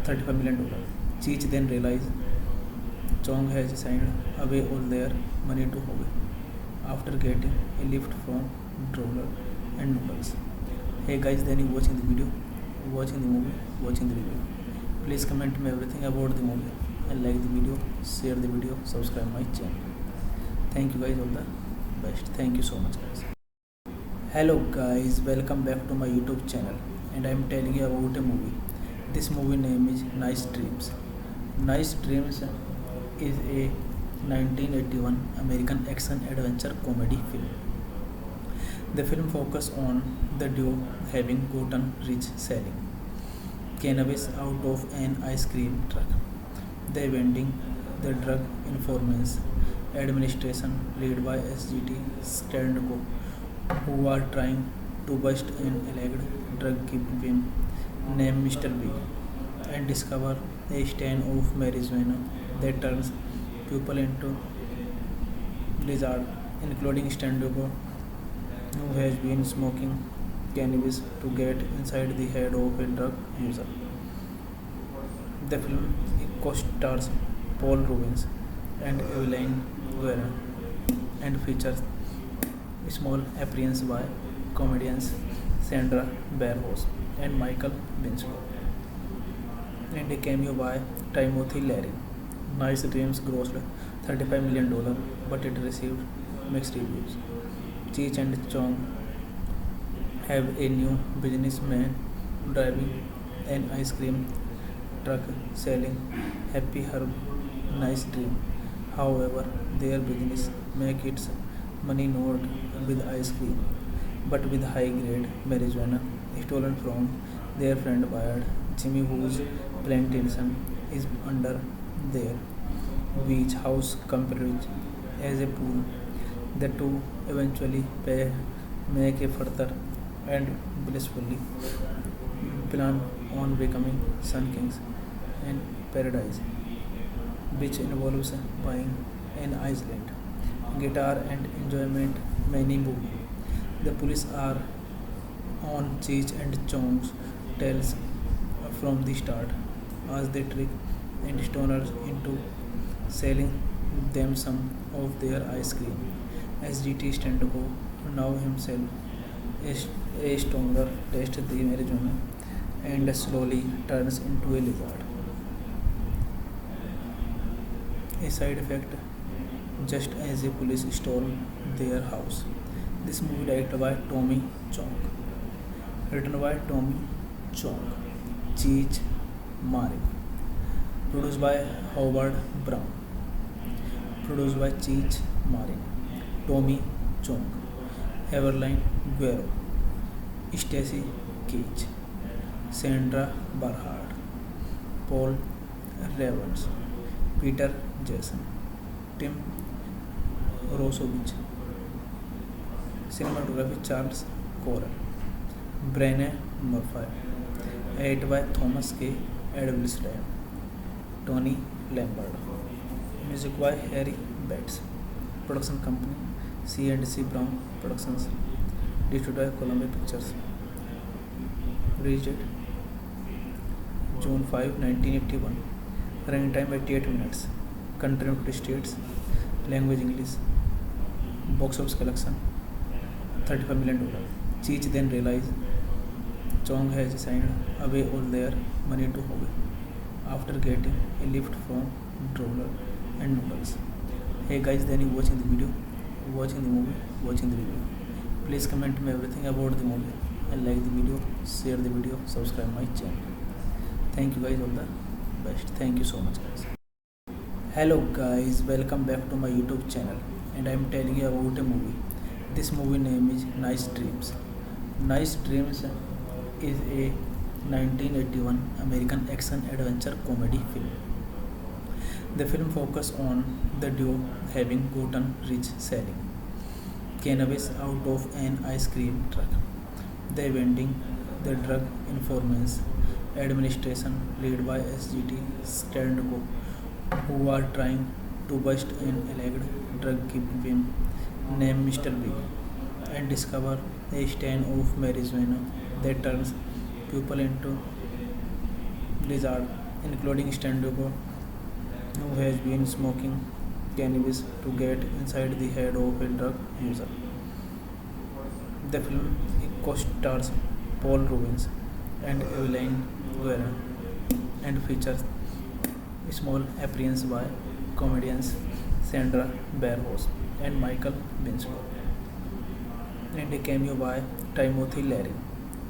A: $35 million. Cheech then realized Chong has signed away all their money to Howe after getting a lift from Droller and Noodles. Hey guys, then you watching the video, watching the movie, watching the review. Please comment me everything about the movie and like the video, share the video, subscribe my channel. Thank you guys, all the best. Thank you so much guys. Hello guys, welcome back to my YouTube channel, and I am telling you about a movie. This movie name is Nice Dreams. Nice Dreams is a 1981 American action adventure comedy film. The film focuses on the duo having gotten rich selling cannabis out of an ice cream truck. They vending the Drug Enforcement Administration led by SGT Stenko, who are trying to bust an alleged drug kingpin named Mr. Big and discover a strain of marijuana that turns people into lizards, including Stenko, who has been smoking cannabis to get inside the head of a drug user. The film co-stars Paul Rubens and Evelyn Guerra and features a small appearance by comedians Sandra Barros and Michael Winslow, and a cameo by Timothy Leary. Nice Dreams grossed $35 million, but it received mixed reviews. Cheech and Chong have a new businessman driving an ice cream truck selling Happy Herb Nice Dream. However, their business make its money not with ice cream, but with high-grade marijuana stolen from their friend Bayard Jimmy, whose plantation is under their beach house compared as a pool. The two eventually make a further and blissfully plan on becoming Sun Kings and Paradise, which involves buying an island, guitar and enjoyment many movie. The police are on Cheech and Chong's tails from the start as they trick and stoners into selling them some of their ice cream. SGT Stenko, now himself a stronger, tastes the marijuana and slowly turns into a lizard. A side effect just as a police storm their house. This movie directed by Tommy Chong, written by Tommy Chong, Cheech Marin, produced by Howard Brown, produced by Cheech Marin, Tommy Chong, Evelyn Guerrero, Stacy Keach, Sandra Barhard, Paul Revens, Peter Jason, Tim Rosovich, cinematography Charles Corral, Brené Murphy, edited by Thomas K. Edwilstein, Tony Lambert, music by Harry Betts, production company C&C Brown Productions, distributed by Columbia Pictures, release date June 5, 1981, running time 88 minutes, country United States, language English, box office collection $35 million. Cheech then realized Chong has signed away all their money to Howe after getting a lift from Droller and Noodles. Hey guys, then you watching the video, watching the movie, watching the review. Please comment me everything about the movie and like the video, share the video, subscribe my channel. Thank you guys, all the best. Thank you so much guys. Hello guys, welcome back to my YouTube channel, and I am telling you about a movie. This movie name is Nice Dreams. Nice Dreams is a 1981 American action adventure comedy film. The film focuses on the duo having gotten rich selling cannabis out of an ice cream truck. They vending the Drug Enforcement Administration led by SGT Stenko, who are trying to bust an alleged drug kingpin named Mr. B and discover a strain of marijuana that turns people into lizards, including Stenko, who has been smoking cannabis to get inside the head of a drug user. The film co-stars Paul Rubens and Evelyn Guerra and features small appearance by comedians Sandra Barros and Michael Winslow, and a cameo by Timothy Leary.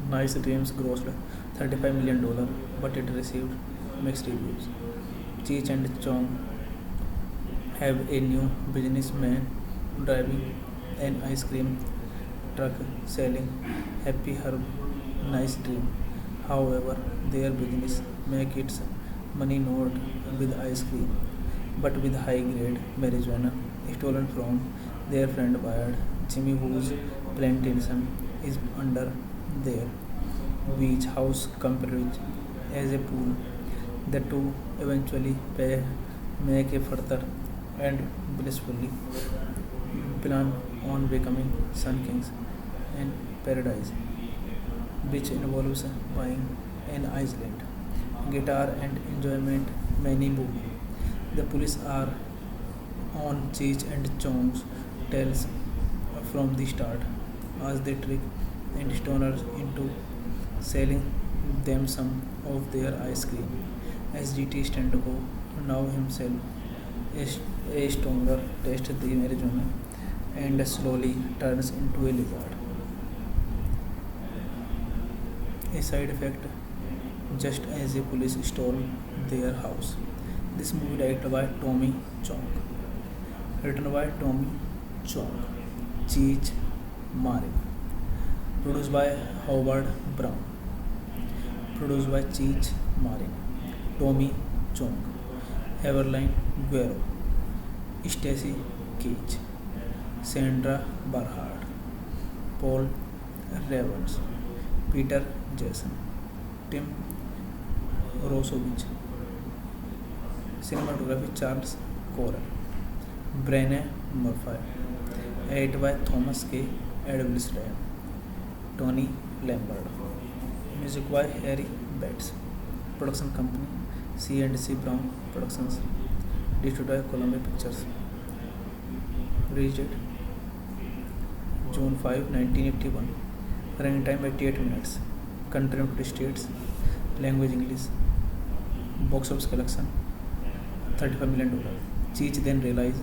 A: Nice Dreams grossed $35 million, but it received mixed reviews. Cheech and Chong have a new businessman driving an ice cream truck selling Happy Herb Nice Dream. However, their business makes its money not with ice cream, but with high-grade marijuana stolen from their friend Bayard Jimmy, whose plantation is under their beach house compared as a pool. The two eventually make a further and blissfully plan on becoming Sun Kings in Paradise, which involves buying an island, guitar and enjoyment many movie. The police are on Cheech and Chong's tails from the start as they trick and stoners into selling them some of their ice cream. SGT Stenko, now himself a stronger, tastes the marijuana and slowly turns into a lizard. A side effect just as a police storm their house. This movie directed by Tommy Chong, written by Tommy Chong, Cheech Marin, produced by Howard Brown, produced by Cheech Marin, Tommy Chong, Evelyn Guerrero, Stacy Keach, Sandra Barhard, Paul Revens, Peter Jason, Tim Rosovich, cinematography Charles Corral, Brené Murphy, edited by Thomas K. Edwilstein, Tony Lambert, music by Harry Betts, production company C&C Brown Productions, distributed by Columbia Pictures. Release date June 5, 1981. Running time 88 minutes. Country United States. Language English. Box office collection $35 million. Cheech then realizes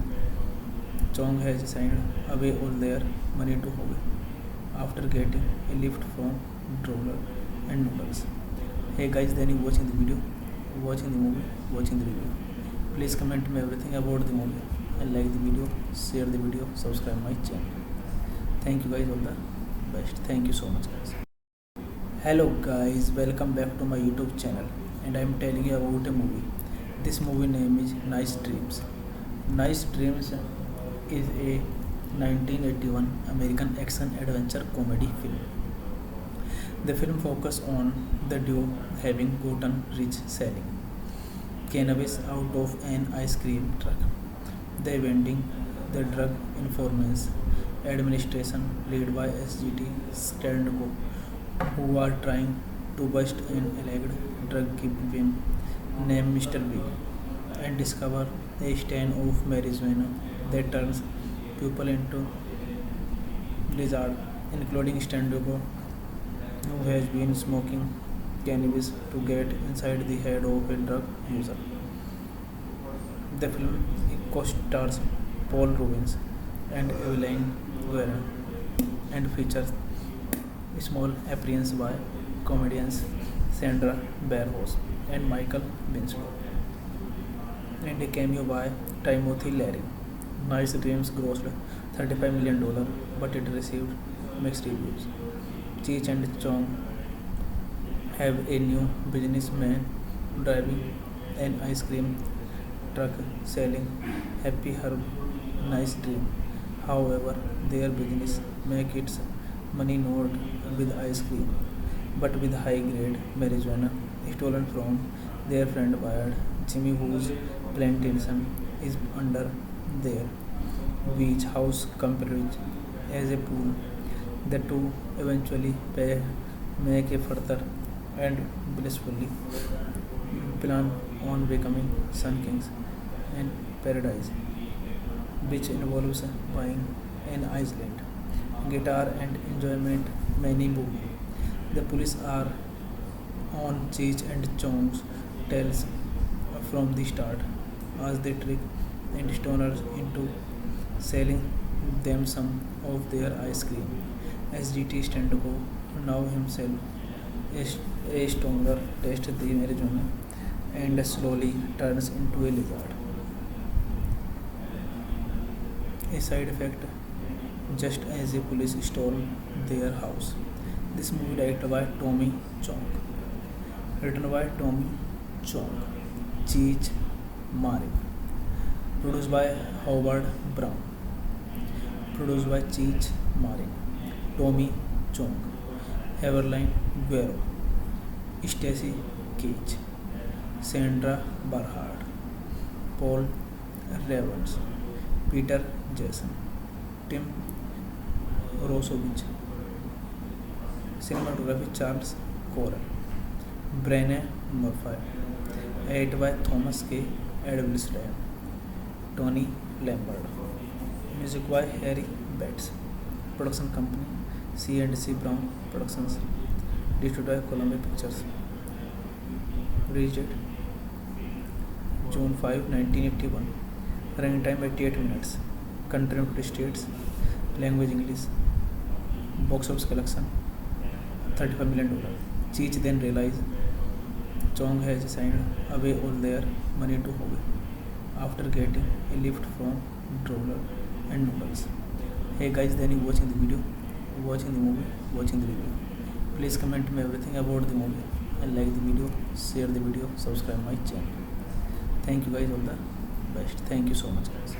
A: Chong has signed away all their money to Howe after getting a lift from Droller and Noodles. Hey guys, then you watching the video, watching the movie, watching the review. Please comment me everything about the movie and like the video, share the video, subscribe my channel. Thank you guys, all the best. Thank you so much guys. Hello guys, welcome back to my YouTube channel, and I am telling you about a movie. This movie name is Nice Dreams. Nice Dreams is a 1981 American action adventure comedy film. The film focuses on the duo having gotten rich selling cannabis out of an ice cream truck. They vending the Drug Enforcement Administration led by SGT Standco, who are trying to bust an alleged drug kingpin named Mr. Big and discover a strain of marijuana that turns people into lizards, including Standco, who has been smoking cannabis to get inside the head of a drug user. The film co-stars Paul Rubens and Evelyn Guerra and features small appearance by comedians Sandra Barros and Michael Winslow, and a cameo by Timothy Leary. Nice Dreams grossed $35 million, but it received mixed reviews. Cheech and Chong have a new businessman driving an ice cream truck selling Happy Herb Nice Dream. However, their business makes its money not with ice cream, but with high-grade marijuana stolen from their friend Bayard Jimmy, whose plantation is under their beach house compared as a pool. The two eventually make a further and blissfully plan on becoming Sun Kings in Paradise, which involves buying an island, guitar and enjoyment many movie. The police are on Cheech and Chong's tails from the start as they trick and stoners into selling them some of their ice cream. SGT Standco, now himself a stoner, tastes the marijuana and slowly turns into a lizard. A side effect just as the police storm their house. This movie directed by Tommy Chong, written by Tommy Chong, Cheech Marin, produced by Howard Brown, produced by Cheech Marin, Tommy Chong, Evelyn Guerra, Stacy Keach, Sandra Barhard, Paul Revens, Peter Jason, Tim Rosovich. Cinematography Charles Corral, Brené Murphy, edited by Thomas K. Edwilson, Tony Lambert. Music by Harry Betts. Production company C&C Brown Productions, distributed by Columbia Pictures. Release date June 5, 1981. Running time 88 minutes. Country United States. Language English. Box office collection $35 million. Cheech then realizes Chong has signed away all their money to Howe after getting a lift from Droller and Noodles. Hey guys, then you watching the video, watching the movie, watching the review. Please comment me everything about the movie and like the video, share the video, subscribe my channel. Thank you guys, all the best. Thank you so much guys.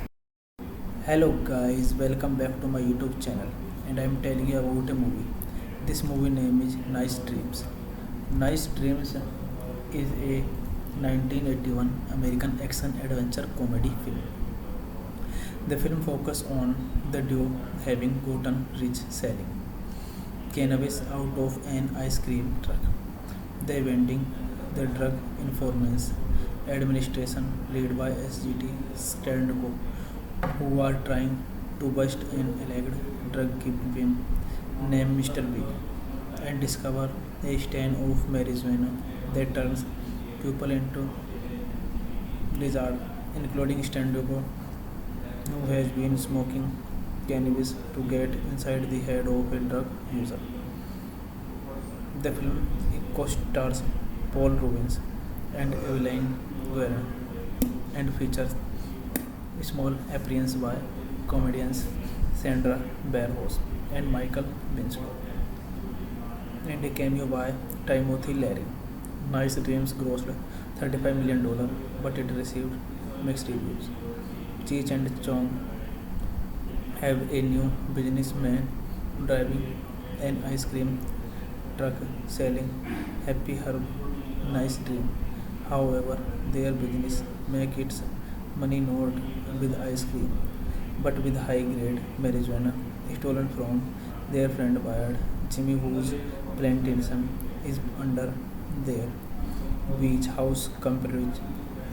A: Hello guys, welcome back to my YouTube channel, and I am telling you about a movie. This movie name is Nice Dreams. Nice Dreams is a 1981 American action adventure comedy film. The film focuses on the duo having gotten rich selling cannabis out of an ice cream truck. They vending the Drug Enforcement administration led by SGT Sternko, who are trying to bust an alleged drug kingpin named Mr. Big and discover a strain of marijuana that turns people into lizards, including Sternko, who has been smoking cannabis to get inside the head of a drug user. The film co-stars Paul Rubens and Evelyn Guerin and features small appearance by comedians Sandra Barros and Michael Winslow and a cameo by Timothy Leary. Nice Dreams grossed $35 million, but it received mixed reviews. Cheech and Chong have a new businessman driving an ice cream truck selling Happy Herb Nice Dream. However, their business makes its money not with ice cream, but with high-grade marijuana stolen from their friend Bayard Jimmy, whose plantation is under their beach house compared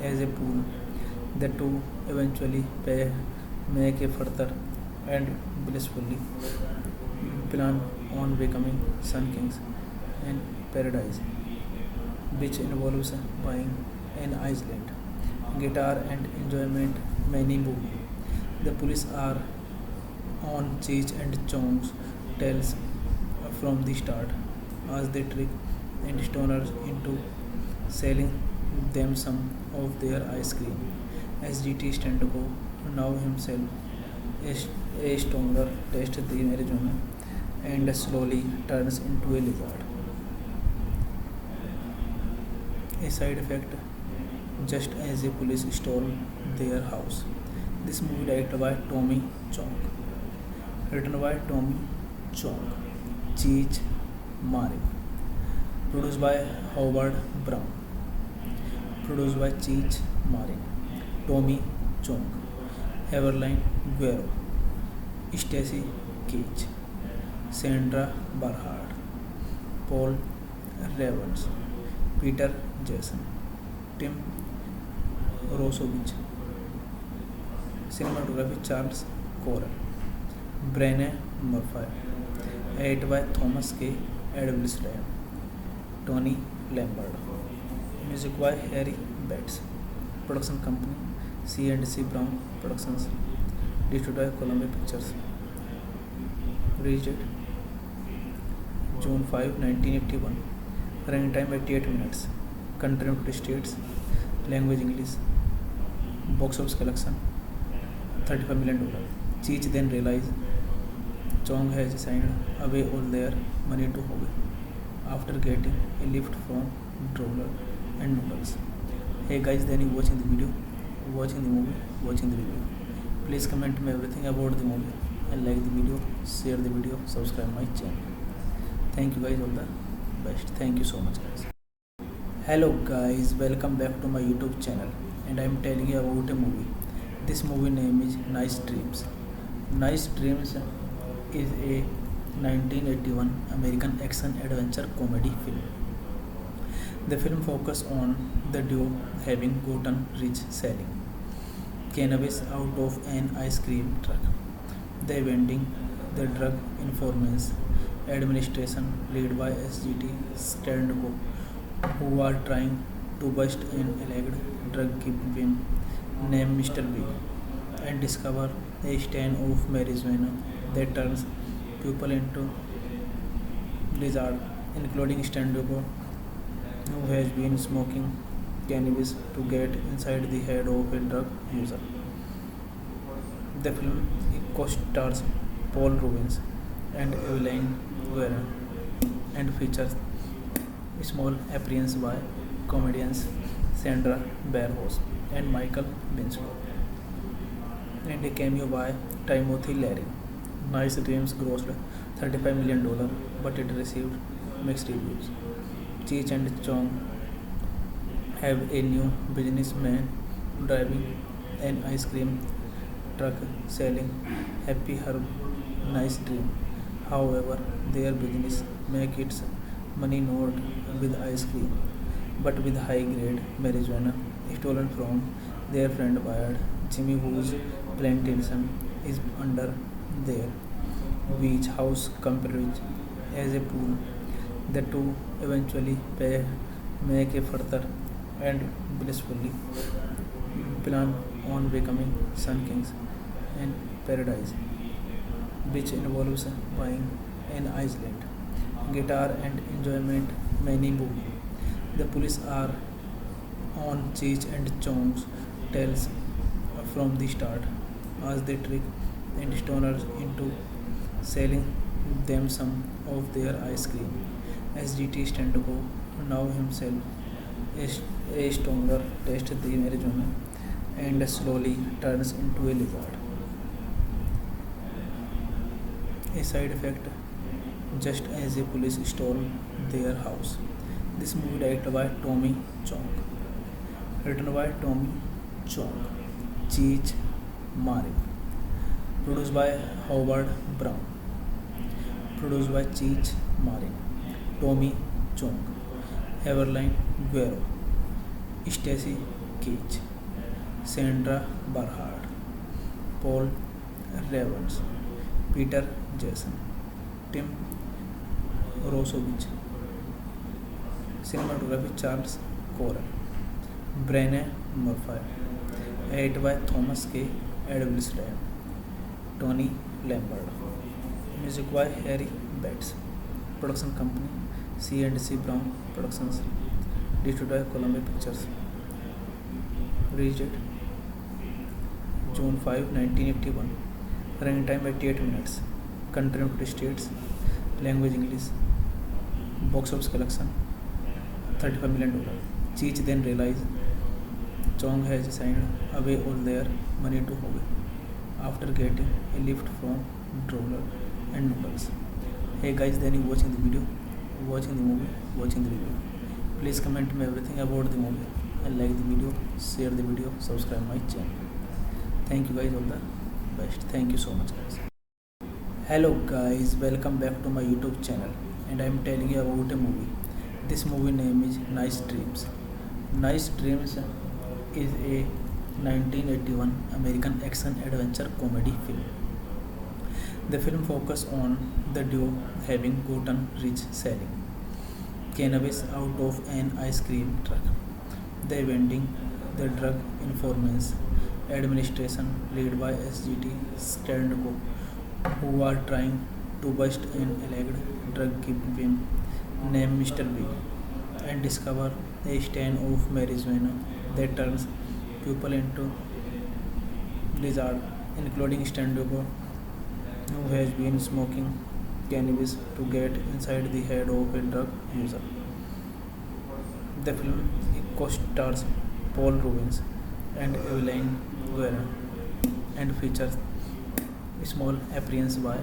A: as a pool. The two eventually make a further and blissfully plan on becoming Sun Kings and Paradise, which involves buying an island, guitar and enjoyment many movie. The police are on Cheech and Chong's tails from the start as they trick and stoners into selling them some of their ice cream. SGT Stentko, now himself a stoner, tastes the marijuana and slowly turns into a lizard. A side effect just as the police storm their house. This movie directed by Tommy Chong, written by Tommy Chong, Cheech Marin, produced by Howard Brown, produced by Cheech Marin, Tommy Chong, Evelyn Guerrero, Stacy Keach, Sandra Barhard, Paul Revens, Peter Jason, Tim Rosovich, cinematography Charles Corral, Brené Murphy, edited by Thomas K. Edwilson, Tony Lambert, music by Harry Betts, production company C&C Brown Productions, distributed by Columbia Pictures, released June 5, 1981, running time 88 minutes, country United States, language English, box office collection $35 million. Cheech then realized Chong has signed away all their money to Howe after getting a lift from Droller and Noodles. Hey guys, then you watching the video, watching the movie, watching the review. Please comment me everything about the movie and like the video, share the video, subscribe my channel. Thank you guys, all the best. Thank you so much guys. Hello guys, welcome back to my YouTube channel and I am telling you about a movie. This movie name is Nice Dreams. Nice Dreams is a 1981 American action adventure comedy film. The film focuses on the duo having gotten rich selling cannabis out of an ice cream truck. They vending the drug informants administration led by SGT Sternko, who are trying to bust an alleged drug kingpin named Mr. Big and discover a strain of marijuana that turns people into lizards, including Sternko, who has been smoking cannabis to get inside the head of a drug user. The film co-stars Paul Rubens and Evelyn Guerin and features small appearance by comedians Sandra Barros and Michael Winslow and a cameo by Timothy Leary. Nice Dreams grossed $35 million, but it received mixed reviews. Cheech and Chong have a new businessman driving an ice cream truck selling Happy Herb Nice Dream. However, their business makes its money not with ice cream, but with high-grade marijuana stolen from their friend Wyatt. Jimmy, whose plantation is under their beach house compared as a pool. The two eventually make a further and blissfully plan on becoming Sun Kings in paradise, which involves buying an island, guitar and enjoyment many movie. The police are on Cheech and Chong's tails from the start as they trick and stoners into selling them some of their ice cream. SGT Stenko, now himself a stoner, tastes the marijuana and slowly turns into a lizard. A side effect just as the police storm their house. This movie directed by Tommy Chong, written by Tommy Chong, Cheech Marin, produced by Howard Brown, produced by Cheech Marin, Tommy Chong, Evelyn Guerrero, Stacy Keach, Sandra Barhard, Paul Revens, Peter Jason, Tim Rosovich, cinematography Charles Corral, Brené Murphy, edited by Thomas K. Edwilstein, Tony Lambert, music by Harry Betts, production company C&C Brown Productions, distributed by Columbia Pictures, released June 5, 1981, running time 88 minutes, country United States, language English, box office collection $35 million. Cheech then realized Chong has signed away all their money to Howe after getting a lift from Droller and Noodles. Hey guys, then you watching the video, watching the movie, watching the review. Please comment me everything about the movie and like the video, share the video, subscribe my channel. Thank you guys, all the best. Thank you so much guys. Hello guys, welcome back to my YouTube channel, and I am telling you about a movie. This movie name is Nice Dreams. Nice Dreams is a 1981 American action adventure comedy film. The film focuses on the duo having gotten rich selling cannabis out of an ice cream truck. They vending the drug enforcement administration led by SGT Stenko, who are trying to bust an alleged drug kingpin named Mr. Big and discover a strain of marijuana that turns people into lizards, including Stenko, who has been smoking cannabis to get inside the head of a drug user. The film co-stars Paul Rubens and Evelyn Guerra and features small appearance by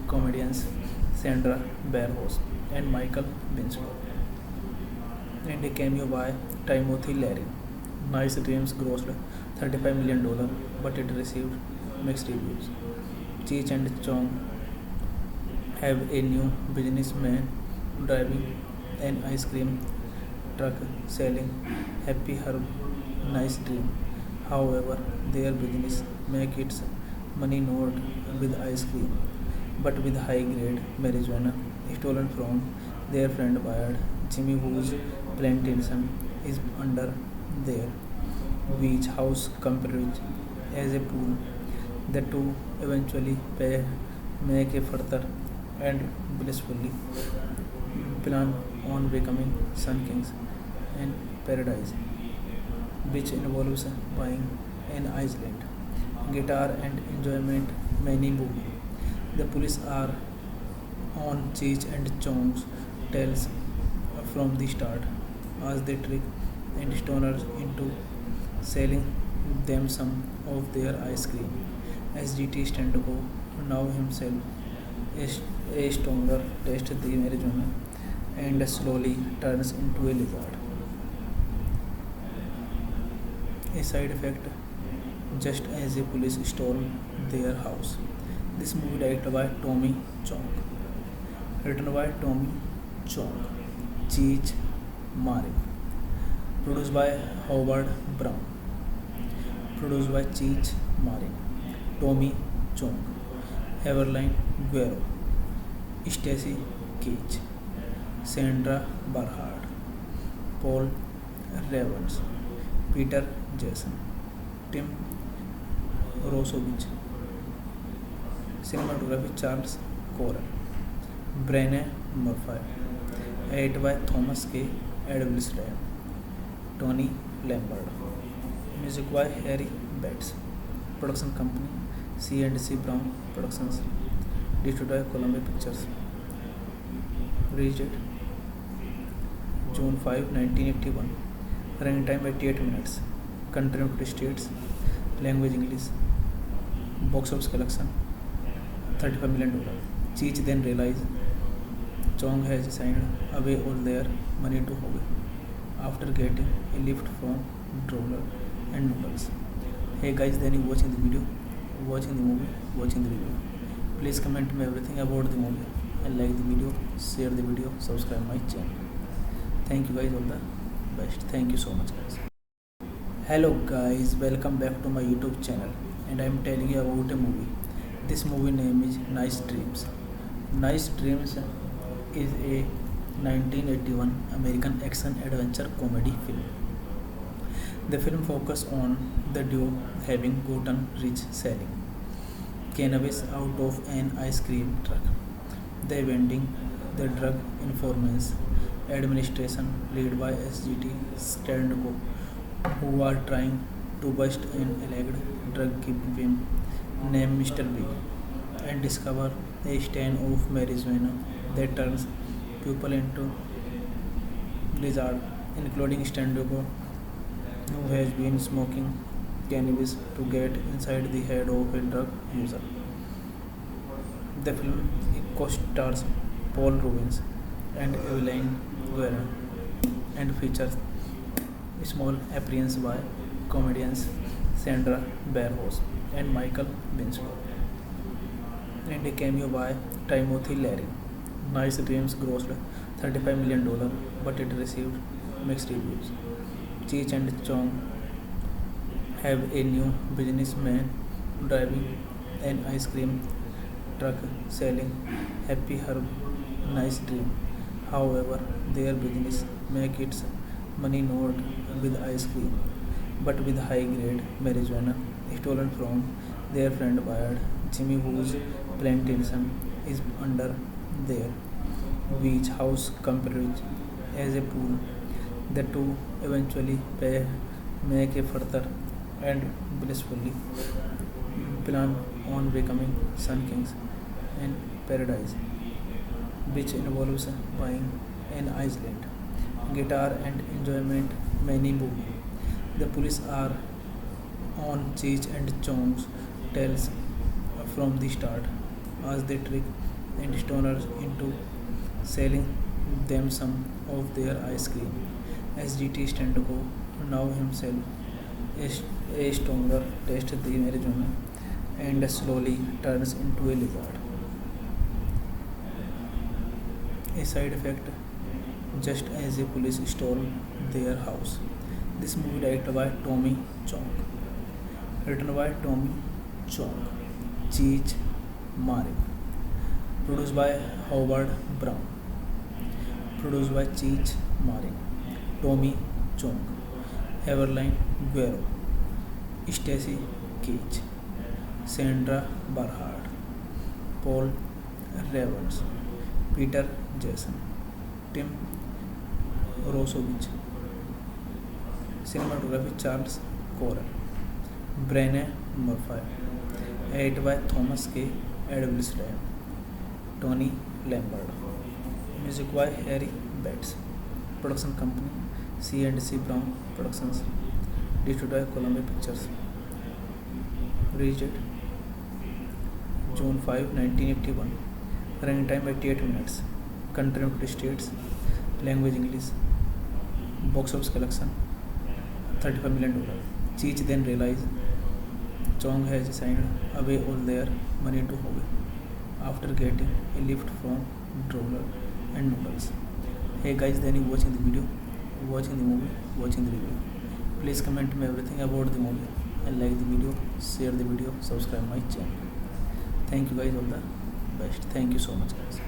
A: comedians Sandra Barros and Michael Winslow, and a cameo by Timothy Leary. Nice Dreams grossed $35 million, but it received mixed reviews. Cheech and Chong have a new businessman driving an ice cream truck selling Happy Herb Nice Dream. However, their business makes its money not with ice cream, but with high-grade marijuana stolen from their friend Wyatt. Jimmy, whose plantation is under their beach house compared as a pool. The two eventually make a further and blissfully plan on becoming Sun Kings in paradise, which involves buying an island, guitar and enjoyment many movie. The police are on Cheech and Chong's tails from the start as they trick and stoners into selling them some of their ice cream. SGT Stenko, now himself a stoner, tastes the marijuana and slowly turns into a lizard. A side effect just as the police storm their house. This movie directed by Tommy Chong, written by Tommy Chong, Cheech Marin, produced by Howard Brown, Produced by Cheech Marin, Tommy Chong, Evelyn Guerrero, Stacy Keach, Sandra Barhard, Paul Revens, Peter Jason, Tim Rosovich, cinematography Charles Corral, Brené Murphy, edited by Thomas K. Edwilson, Tony Lambert, music by Harry Betts, production company C&C Brown Productions, distributed by Columbia Pictures, released June 5, 1981, running time 88 minutes, country United States, language English, box office collection $35 million. Cheech then realized Chong has signed away all their money to Howe after getting a lift from Droller and Noodles. Hey guys, then you watching the video, watching the movie, watching the review. Please comment me everything about the movie and like the video, share the video, subscribe my channel. Thank you guys, all the best. Thank you so much guys. Hello guys, welcome back to my YouTube channel, and I am telling you about a movie. This movie name is Nice Dreams. Nice Dreams is a 1981 American action adventure comedy film. The film focuses on the duo having gotten rich selling cannabis out of an ice cream truck. They vending the Drug Enforcement Administration led by SGT Standco, who are trying to bust an alleged drug kingpin named Mr. B and discover a strain of marijuana that turns people into lizards, including Standco, who has been smoking cannabis to get inside the head of a drug user. The film co-stars Paul Rubens and Evelyn Guerrero and features a small appearance by comedians Sandra Barros and Michael Winslow, and a cameo by Timothy Leary. Nice Dreams grossed $35 million, but it received mixed reviews. Cheech and Chong have a new businessman driving an ice cream truck selling Happy Herb Nice Dream. However, their business makes its money not with ice cream, but with high-grade marijuana stolen from their friend Bayard Jimmy, whose plantation is under their beach house compared as a pool. The two eventually make a further and blissfully plan on becoming Sun Kings in Paradise, which involves buying an island, guitar, and enjoyment many movie. The police are on Cheech and Chong's tails from the start, as they trick and stoners into selling them some of their ice cream. SGT Standco, now himself a stronger, tastes the marijuana and slowly turns into a lizard. A side effect, just as the police stole their house. This movie directed by Tommy Chong, written by Tommy Chong, Cheech Marin, produced by Howard Brown, produced by Cheech Marin, Tommy Chong, Evelyn Guerrero, Stacy Keach, Sandra Barhard, Paul Revens, Peter Jason, Tim Rosovich, cinematography Charles Corral, Brené Murphy, edited by Thomas K. Edwilson, Tony Lambert, music by Harry Betts, production company C&C Brown Productions, distributed by Columbia Pictures, released June 5, 1981, running time 88 minutes, country United States, language English, box office collection $35 million. Cheech then realized Chong has signed away all their money to Howe after getting a lift from Droller and Noodles. Hey guys, then you watching the video, watching the movie, watching the review. Please comment me everything about the movie and like the video, share the video, subscribe my channel. Thank you guys, all the best. Thank you so much guys.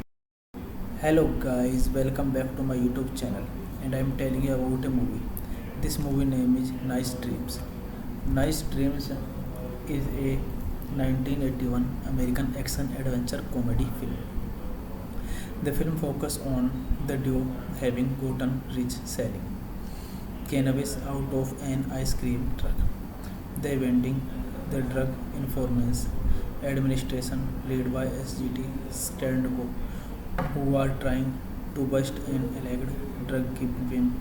A: Hello guys, welcome back to my YouTube channel, and I am telling you about a movie. This movie name is Nice Dreams. Nice Dreams is a 1981 American action adventure comedy film. The film focuses on the duo having gotten rich selling cannabis out of an ice cream truck. They vending the Drug Enforcement Administration led by SGT Standco, who are trying to bust an alleged drug kingpin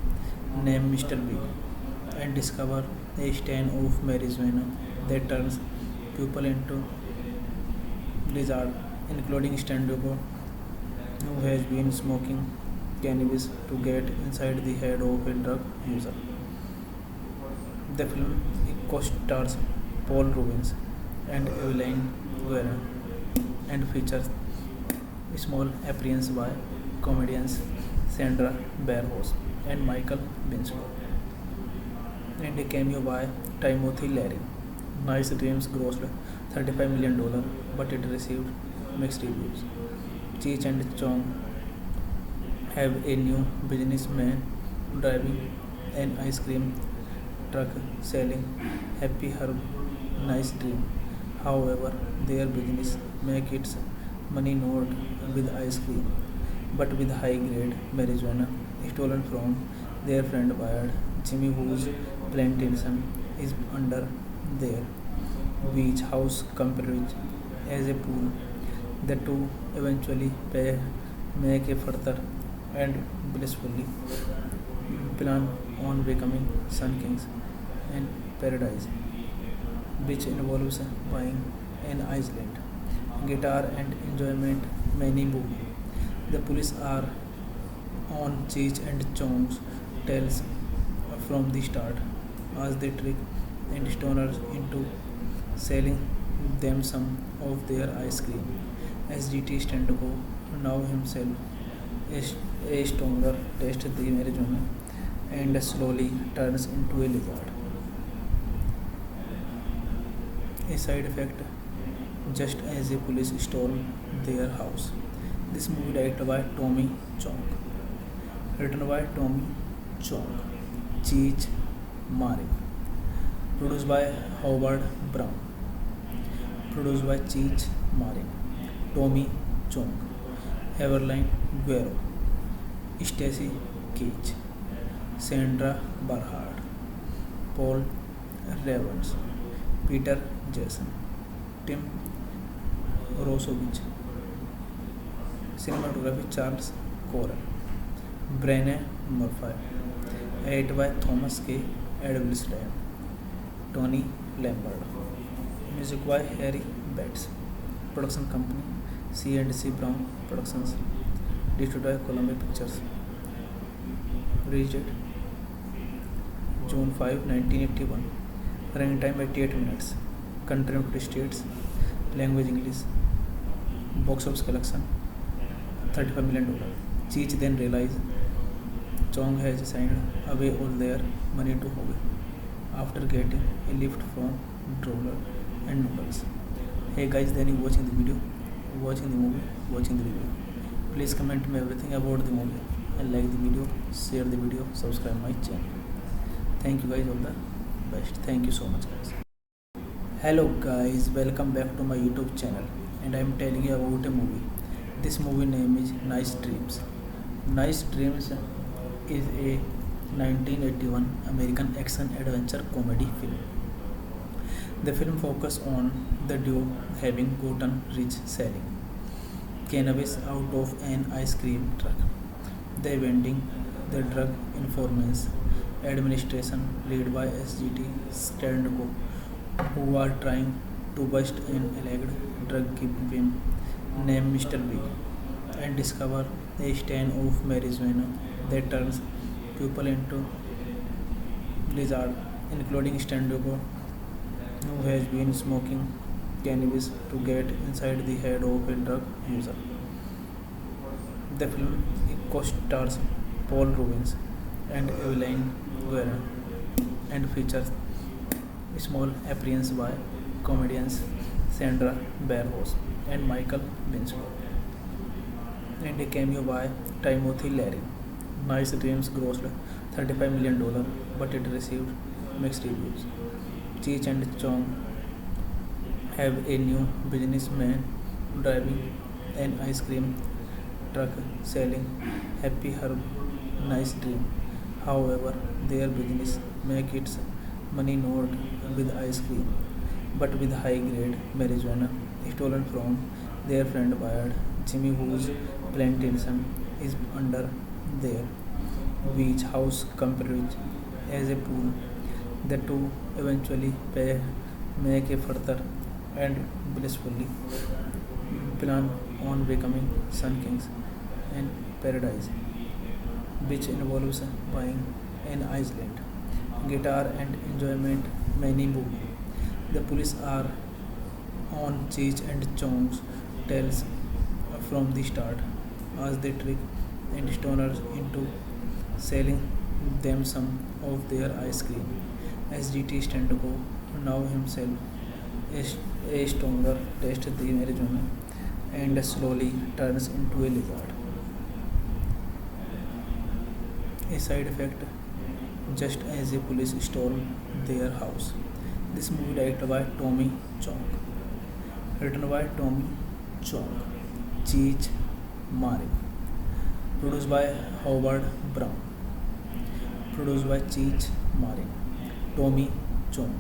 A: named Mr. Big and discover a strain of marijuana that turns people into lizards, including Standco, who has been smoking cannabis to get inside the head of a drug user. The film co-stars Paul Rubens and Evelyn Guerra and features small appearance by comedians Sandra Barros and Michael Binsford and a cameo by Timothy Leary. Nice Dreams grossed $35 million, but it received mixed reviews. Cheech and Chong have a new businessman driving an ice cream truck selling Happy Herb Nice Dream. However, their business makes its money not with ice cream, but with high-grade marijuana stolen from their friend Bayard Jimmy, whose plantation is under their beach house compared as a pool. The two eventually make a further and blissfully plan on becoming Sun Kings and Paradise, which involves buying an island, guitar and enjoyment many movie. The police are on Cheech and Chong's tails from the start as they trick and stoners into selling them some of their ice cream. SGT Stenko, now himself a stoner, tastes the marijuana and slowly turns into a lizard. A side effect just as the police storm their house. This movie directed by Tommy Chong, written by Tommy Chong, Cheech Marin, produced by Howard Brown, produced by Cheech Marin, Tommy Chong, Evelyn Guerrero, Stacy Keach, Sandra Barhard, Paul Revens, Peter Jason, Tim Rosovich, cinematography Charles Corral, Brené Murphy, edited by Thomas K. Edgleston, Tony Lambert, music by Harry Betts, production company C&C Brown Productions, distributed by Columbia Pictures, released June 5, 1981, running time 88 minutes, country United States, language English, box office collection $35 million. Cheech then realized Chong has signed away all their money to Howe after getting a lift from Droller and Noodles. Hey guys, then you watching the video, watching the movie, watching the review. Please comment me everything about the movie and like the video, share the video, subscribe my channel. Thank you guys, all the best. Thank you so much guys. Hello guys, welcome back to my YouTube channel, and I am telling you about a movie. This movie name is Nice Dreams. Nice Dreams is a 1981 American action adventure comedy film. The film focuses on the duo having gotten rich selling cannabis out of an ice cream truck. They vending the Drug Enforcement Administration led by SGT Standco, who are trying to bust an alleged drug kingpin named Mr. Big and discover a strain of marijuana that turns people into lizards, including Standco, who has been smoking cannabis to get inside the head of a drug user. The film co-stars Paul Rubens and Evelyn Guerra and features Small appearance by comedians Sandra Barros and Michael Winslow, and a cameo by Timothy Leary. Nice Dreams grossed $35 million, but it received mixed reviews. Cheech and Chong have a new businessman driving an ice cream truck selling Happy Herb Nice Dream. However, their business makes its money not with ice cream, but with high-grade marijuana stolen from their friend Bayard Jimmy, whose plantation is under their beach house compared as a pool. The two eventually make a further and blissfully plan on becoming Sun Kings in paradise, which involves buying an island, guitar and enjoyment many movie. The police are on Cheech and Chong's tails from the start as they trick and stoners into selling them some of their ice cream. SGT Stenko, now himself a stoner, tastes the marijuana and slowly turns into a lizard. A side effect just as a police storm their house. This movie directed by Tommy Chong, written by Tommy Chong, Cheech Marin, produced by Howard Brown, produced by Cheech Marin, Tommy Chong,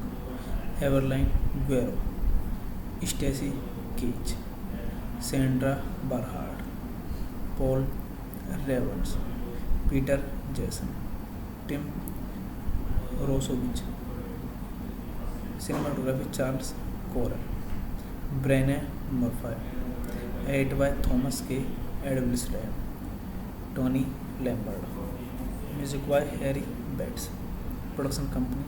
A: Everline Guerrero, Stacy Keach, Sandra Barhard, Paul Revens, Peter Jason, Tim Rosovich, cinematography Charles Corral, Brené Murphy, edited by Thomas K. Edwilson, Tony Lambert, music by Harry Betts, production company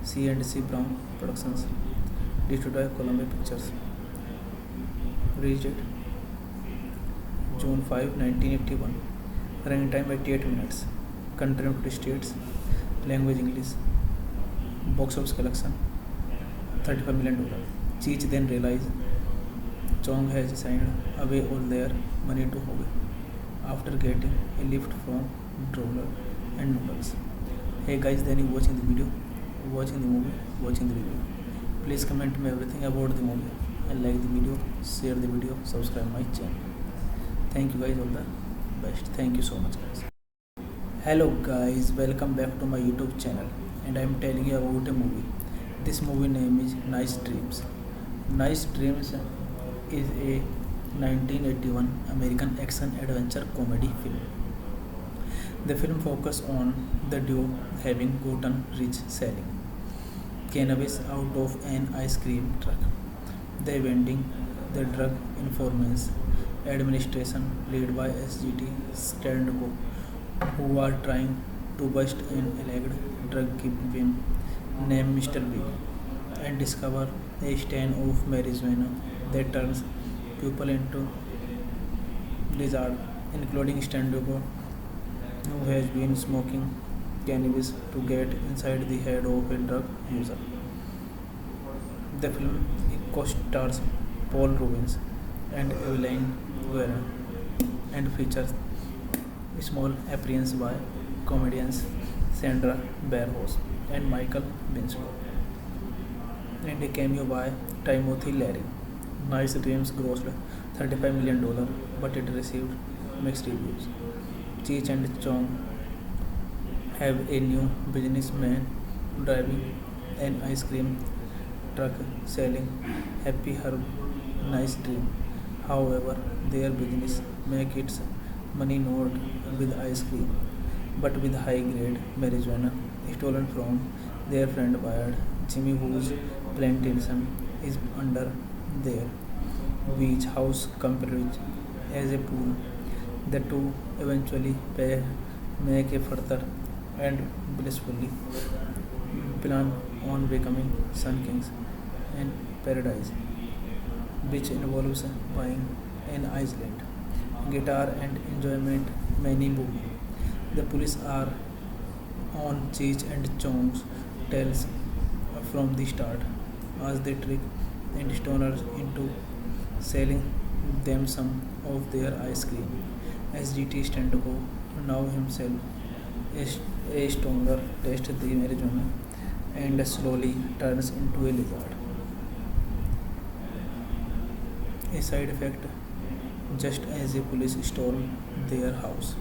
A: C&C Brown Productions, distributed by Columbia Pictures, released June 5, 1981, running time 88 minutes, country United States, language English, box office collection $35 million. Cheech then realized Chong has signed away all their money to Howe after getting a lift from Droller and Noodles. Hey guys, then you watching the video, watching the movie, watching the review. Please comment me everything about the movie and like the video, share the video, subscribe my channel. Thank you guys, all the best. Thank you so much guys. Hello guys, welcome back to my YouTube channel, and I am telling you about a movie. This movie name is Nice Dreams. Nice Dreams is a 1981 American action adventure comedy film. The film focuses on the duo having gotten rich selling cannabis out of an ice cream truck. They vending the Drug Enforcement Administration led by SGT Stenko, who are trying to bust an alleged drug kingpin named Mr. Big and discover a strain of marijuana that turns people into lizards, including Stenko, who has been smoking cannabis to get inside the head of a drug user. The film co-stars Paul Rubens and Evelyn Guerra and features small appearance by comedians Sandra Barros and Michael Winslow, and a cameo by Timothy Leary. Nice Dreams grossed $35 million, but it received mixed reviews. Cheech and Chong have a new businessman driving an ice cream truck selling Happy Herb Nice Dream. However, their business makes its money not with ice cream, but with high-grade marijuana stolen from their friend Bayard Jimmy, whose plantation is under their beach house compared as a pool. The two eventually make a further and blissfully plan on becoming Sun Kings in paradise, which involves buying an island, guitar and enjoyment many movie. The police are on Cheech and Chong's tails from the start, as they trick and stoners into selling them some of their ice cream. SGT Stenko, now himself a stoner, tastes the marijuana and slowly turns into a lizard. A side effect just as a police storm their house.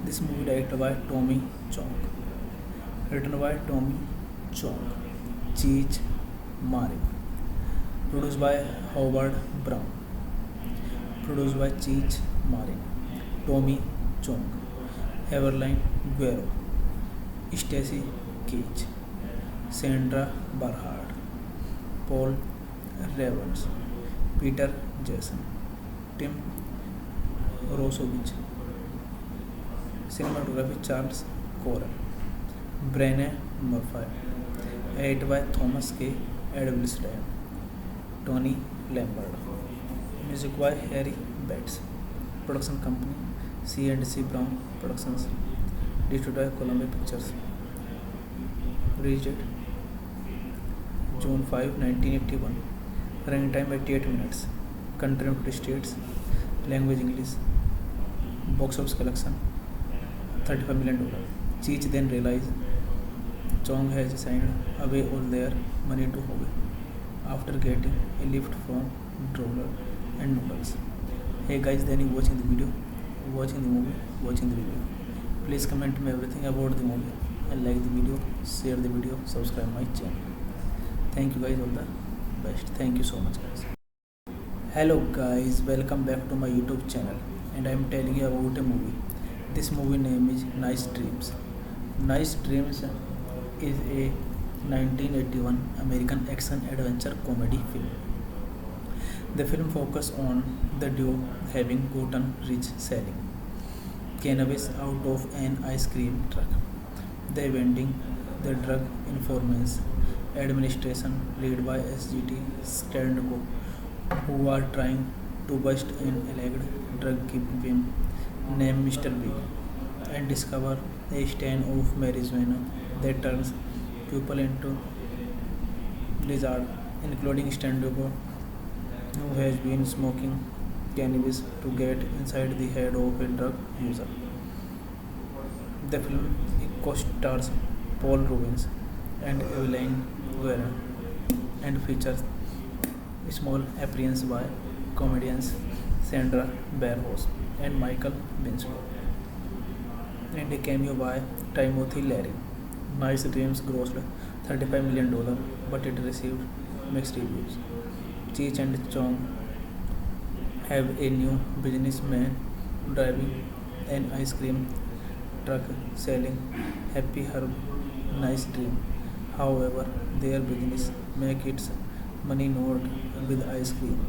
A: This movie directed by Tommy Chong, written by Tommy Chong, Cheech Marin, produced by Howard Brown, produced by Cheech Marin, Tommy Chong, Evelyn Guerrero, Stacy Keach, Sandra Barhard, Paul Revens, Peter Jason, Tim Rosovich, cinematography Charles Corral, Brené Murphy, edited by Thomas K. Edelstein, Tony Lambert, music by Harry Betts, production company C&C Brown Productions, distributed by Columbia Pictures, released date June 5, 1981, running time 88 minutes, country United States, language English, box office collection $35 million. Cheech then realized Chong has signed away all their money to Howe after getting a lift from Droller and Noodles. Hey guys, then you watching the video, watching the movie, watching the video. Please comment me everything about the movie and like the video, share the video, subscribe my channel. Thank you guys, all the best. Thank you so much guys. Hello guys, welcome back to my YouTube channel, and I am telling you about a movie. This movie name is Nice Dreams. Nice Dreams is a 1981 American action adventure comedy film. The film focuses on the duo having gotten rich selling cannabis out of an ice cream truck. They vending the drug enforcement administration led by SGT Stenko, who are trying to bust an alleged drug kingpin named Mr. Big and discover a strain of marijuana that turns people into lizards, including Stenko, who has been smoking cannabis to get inside the head of a drug user. The film co-stars Paul Rubens and Evelyn Guerra and features small appearance by comedians Sandra Barros and Michael Winslow, and a cameo by Timothy Leary. Nice Dreams grossed $35 million, but it received mixed reviews. Cheech and Chong have a new businessman driving an ice cream truck selling Happy Herb Nice Dream. However, their business makes its money not with ice cream,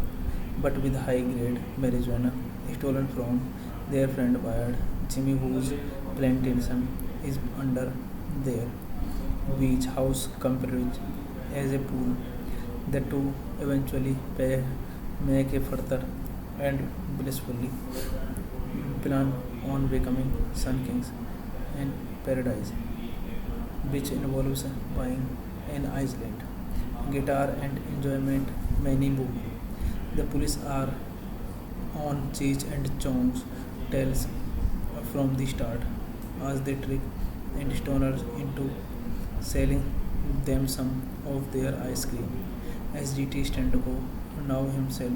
A: but with high-grade marijuana stolen from their friend Bayard Jimmy, whose plantation is under their beach house compared as a pool. The two eventually make a further and blissfully plan on becoming Sun Kings in Paradise, which involves buying an island, guitar and enjoyment many movie. The police are on Cheech and Chong's tails from the start, as they trick and stoners into selling them some of their ice cream. SGT Stenko, now himself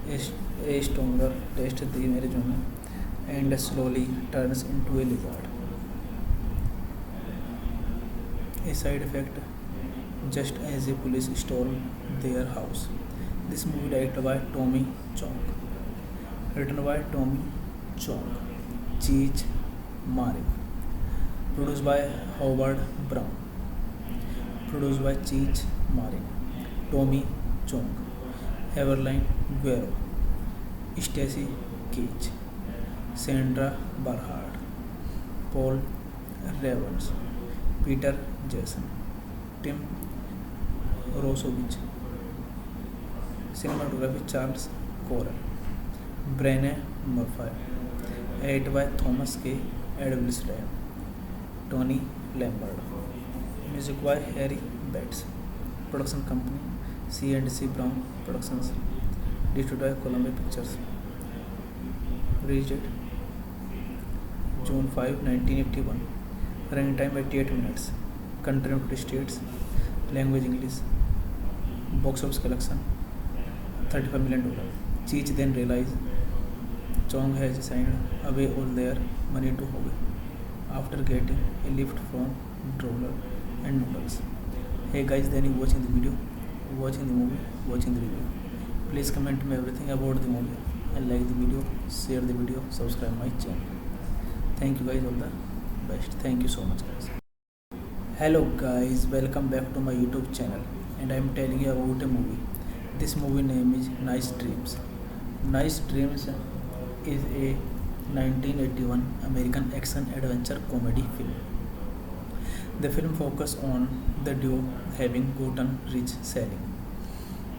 A: a stoner, tastes the marijuana and slowly turns into a lizard. A side effect just as a police storm their house. This movie directed by Tommy Chong, written by Tommy Chong, Cheech Marin, produced by Howard Brown, produced by Cheech Marin, Tommy Chong, Evelyn Guerrero, Stacy Keach, Sandra Barhard, Paul Revens, Peter Jason, Tim Rosovich, cinematography Charles Corral, Brené Murphy, edited by Thomas K. Edelstein, Tony Lambert, music by Harry Betts, Production company C&C Brown Productions. Distributed by Columbia Pictures. Release date June 5, 1981. Running time 88 minutes. Country United States. Language English. Box office collection $35 million. Cheech then realizes Chong has signed away all their money to Howe after getting a lift from Droller and Noodles. Hey guys, then you watching the video, watching the movie, watching the review. Please comment me everything about the movie and like the video, share the video, subscribe my channel. Thank you guys, all the best. Thank you so much guys. Hello guys, welcome back to my YouTube channel, and I am telling you about a movie. This movie name is Nice Dreams. Nice Dreams is a 1981 American action adventure comedy film. The film focuses on the duo having gotten rich selling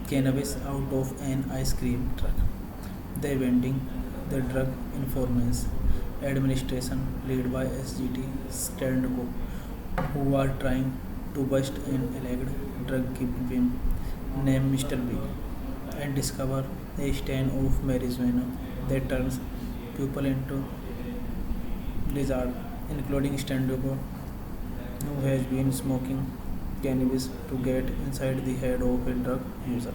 A: cannabis out of an ice cream truck. They vending the Drug Enforcement Administration led by SGT Stanko, who are trying to bust an alleged drug kingpin named Mr. Big and discover a strain of marijuana that turns people into lizards, including Stanko, who has been smoking cannabis to get inside the head of a drug user.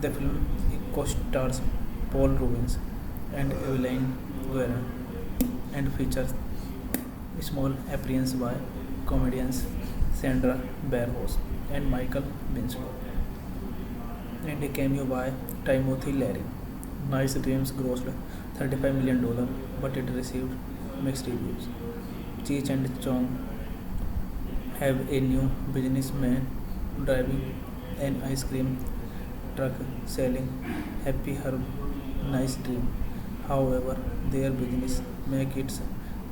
A: The film co-stars Paul Rubens and Evelyn Guerra and features small appearance by comedians Sandra Barros and Michael Winslow, and a cameo by Timothy Leary. Nice Dreams grossed $35 million, but it received mixed reviews. Cheech and Chong have a new businessman driving an ice cream truck selling Happy Herb Nice Dream. However, their business makes its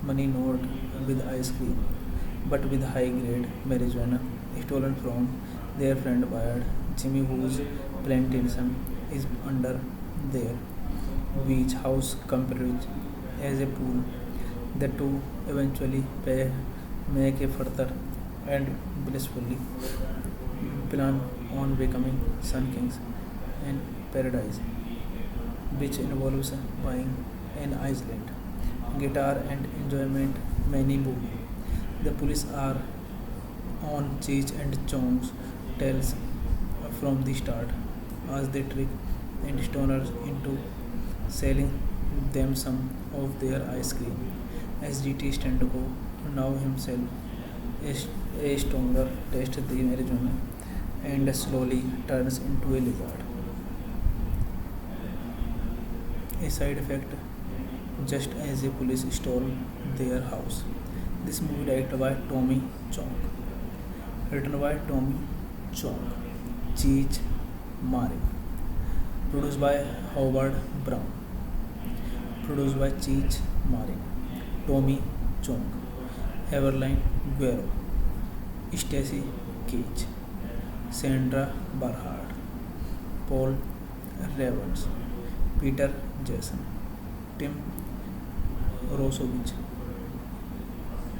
A: money not with ice cream, but with high-grade marijuana stolen from their friend Bayard Jimmy, whose plantation is under their beach house compared as a pool. The two eventually make a further and blissfully plan on becoming Sun Kings in paradise, which involves buying an island, guitar and enjoyment many movie. The police are on Cheech and Chong's tails from the start as they trick and stoners into selling them some of their ice cream. SGT Stanko, now himself a stronger, tastes the marijuana and slowly turns into a lizard. A side effect just as the police stole their house. This movie directed by Tommy Chong, written by Tommy Chong, Cheech Marin, produced by Howard Brown, produced by Cheech Marin, Tommy Chong, Evelyn Guerra, Stacy Cage, Sandra Barhard, Paul Revens, Peter Jason, Tim Rosovich,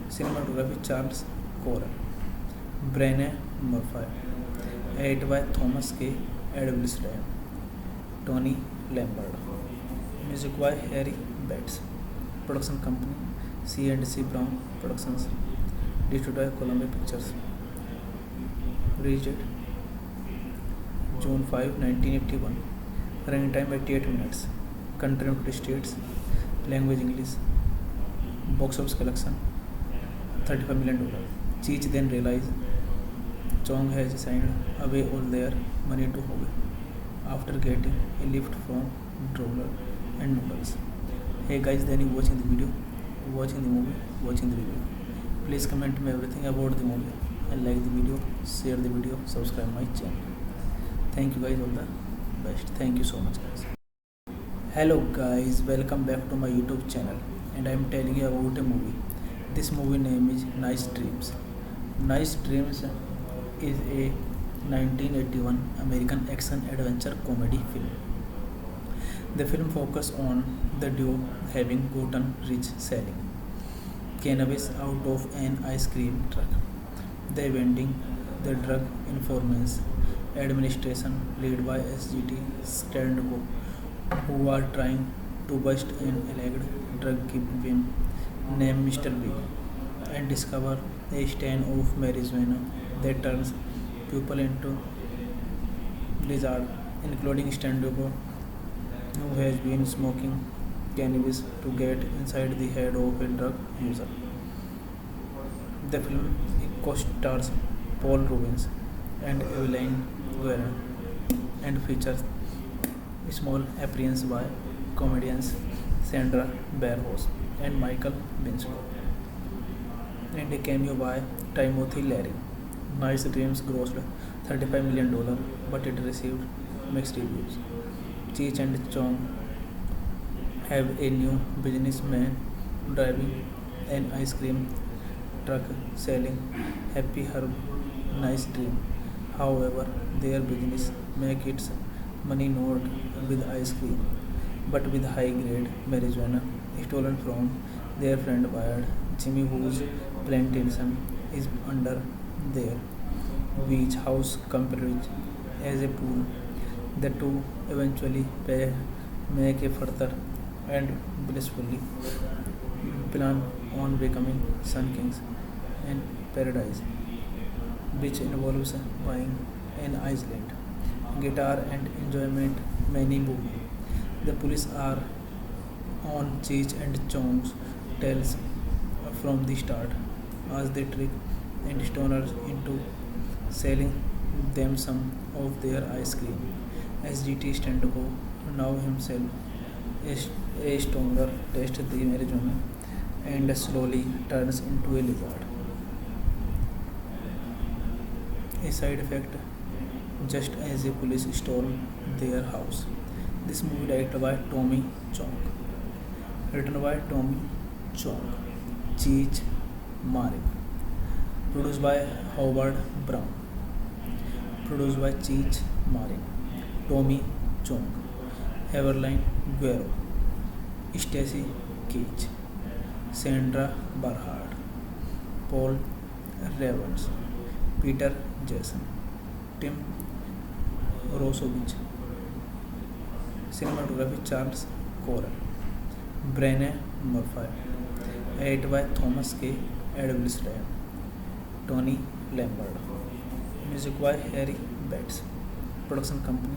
A: cinematography Charles Corral, Brené Murphy, edited by Thomas K. Edwilson, Tony Lambert, music by Harry Betts, production company C&C Brown Productions, distributed by Columbia Pictures. Release date June 5, 1981. Running time 88 minutes. Country United States. Language English. Box office collection $35 million. Cheech then realizes Chong has signed away all their money to Howe after getting a lift from Droller and Noodles. Hey guys, then you watching the video, watching the movie, watching the review. Please comment me everything about the movie and like the video, share the video, subscribe my channel. Thank you guys, all the best. Thank you so much guys. Hello guys, welcome back to my YouTube channel, and I am telling you about a movie. This movie name is Nice Dreams. Nice Dreams is a 1981 American action adventure comedy film. The film focuses on the duo having gotten rich selling cannabis out of an ice cream truck. They vending the Drug Enforcement Administration led by SGT Standco, who are trying to bust an alleged drug kingpin named Mr. B and discover a strain of marijuana that turns people into lizards, including Standco, who has been smoking cannabis to get inside the head of a drug user. The film co-stars Paul Rubens and Evelyn Guerra and features small appearance by comedians Sandra Barros and Michael Binslow and a cameo by Timothy Leary. Nice Dreams grossed $35 million, but it received mixed reviews. Cheech and Chong have a new businessman driving an ice cream truck selling Happy Herb Nice Dream. However, their business makes its money not with ice cream, but with high-grade marijuana stolen from their friend Wyatt Jimmy, whose plantation is under their beach house compared as a pool. The two eventually make a further and blissfully plan on becoming Sun Kings in Paradise, which involves buying an island, guitar and enjoyment many movie. The police are on Cheech and Chong's tails from the start as they trick and stoners into selling them some of their ice cream. SGT Stenko, now himself a stoner, tastes the marijuana and slowly turns into a lizard. A side effect just as the police storm their house. This movie directed by Tommy Chong, written by Tommy Chong, Cheech Marin, produced by Howard Brown, produced by Cheech Marin, Tommy Chong, Evelyn Guerrero, Stacy Keach, Sandra Barhard, Paul Revens, Peter Jason, Tim Rosovich, cinematography Charles Corral, Brené Murphy, edited by Thomas K. Edgleston, Tony Lambert, music by Harry Betts, production company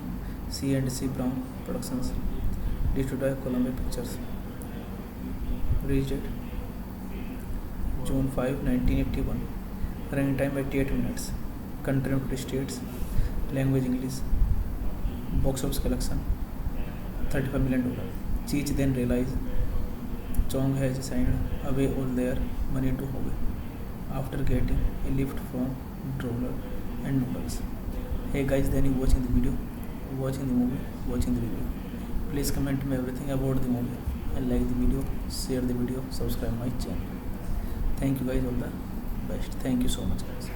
A: C&C Brown Productions, distributed by Columbia Pictures, released June 5, 1981, running time 88 minutes, country United States, language English, box office collection $35 million. Cheech then realized Chong has signed away all their money to Howe after getting a lift from Droller and Noodles. Hey guys, then you watching the video, watching the movie, watching the review. Please comment me everything about the movie and like the video, share the video, subscribe my channel. Thank you guys, all the best. Thank you so much guys.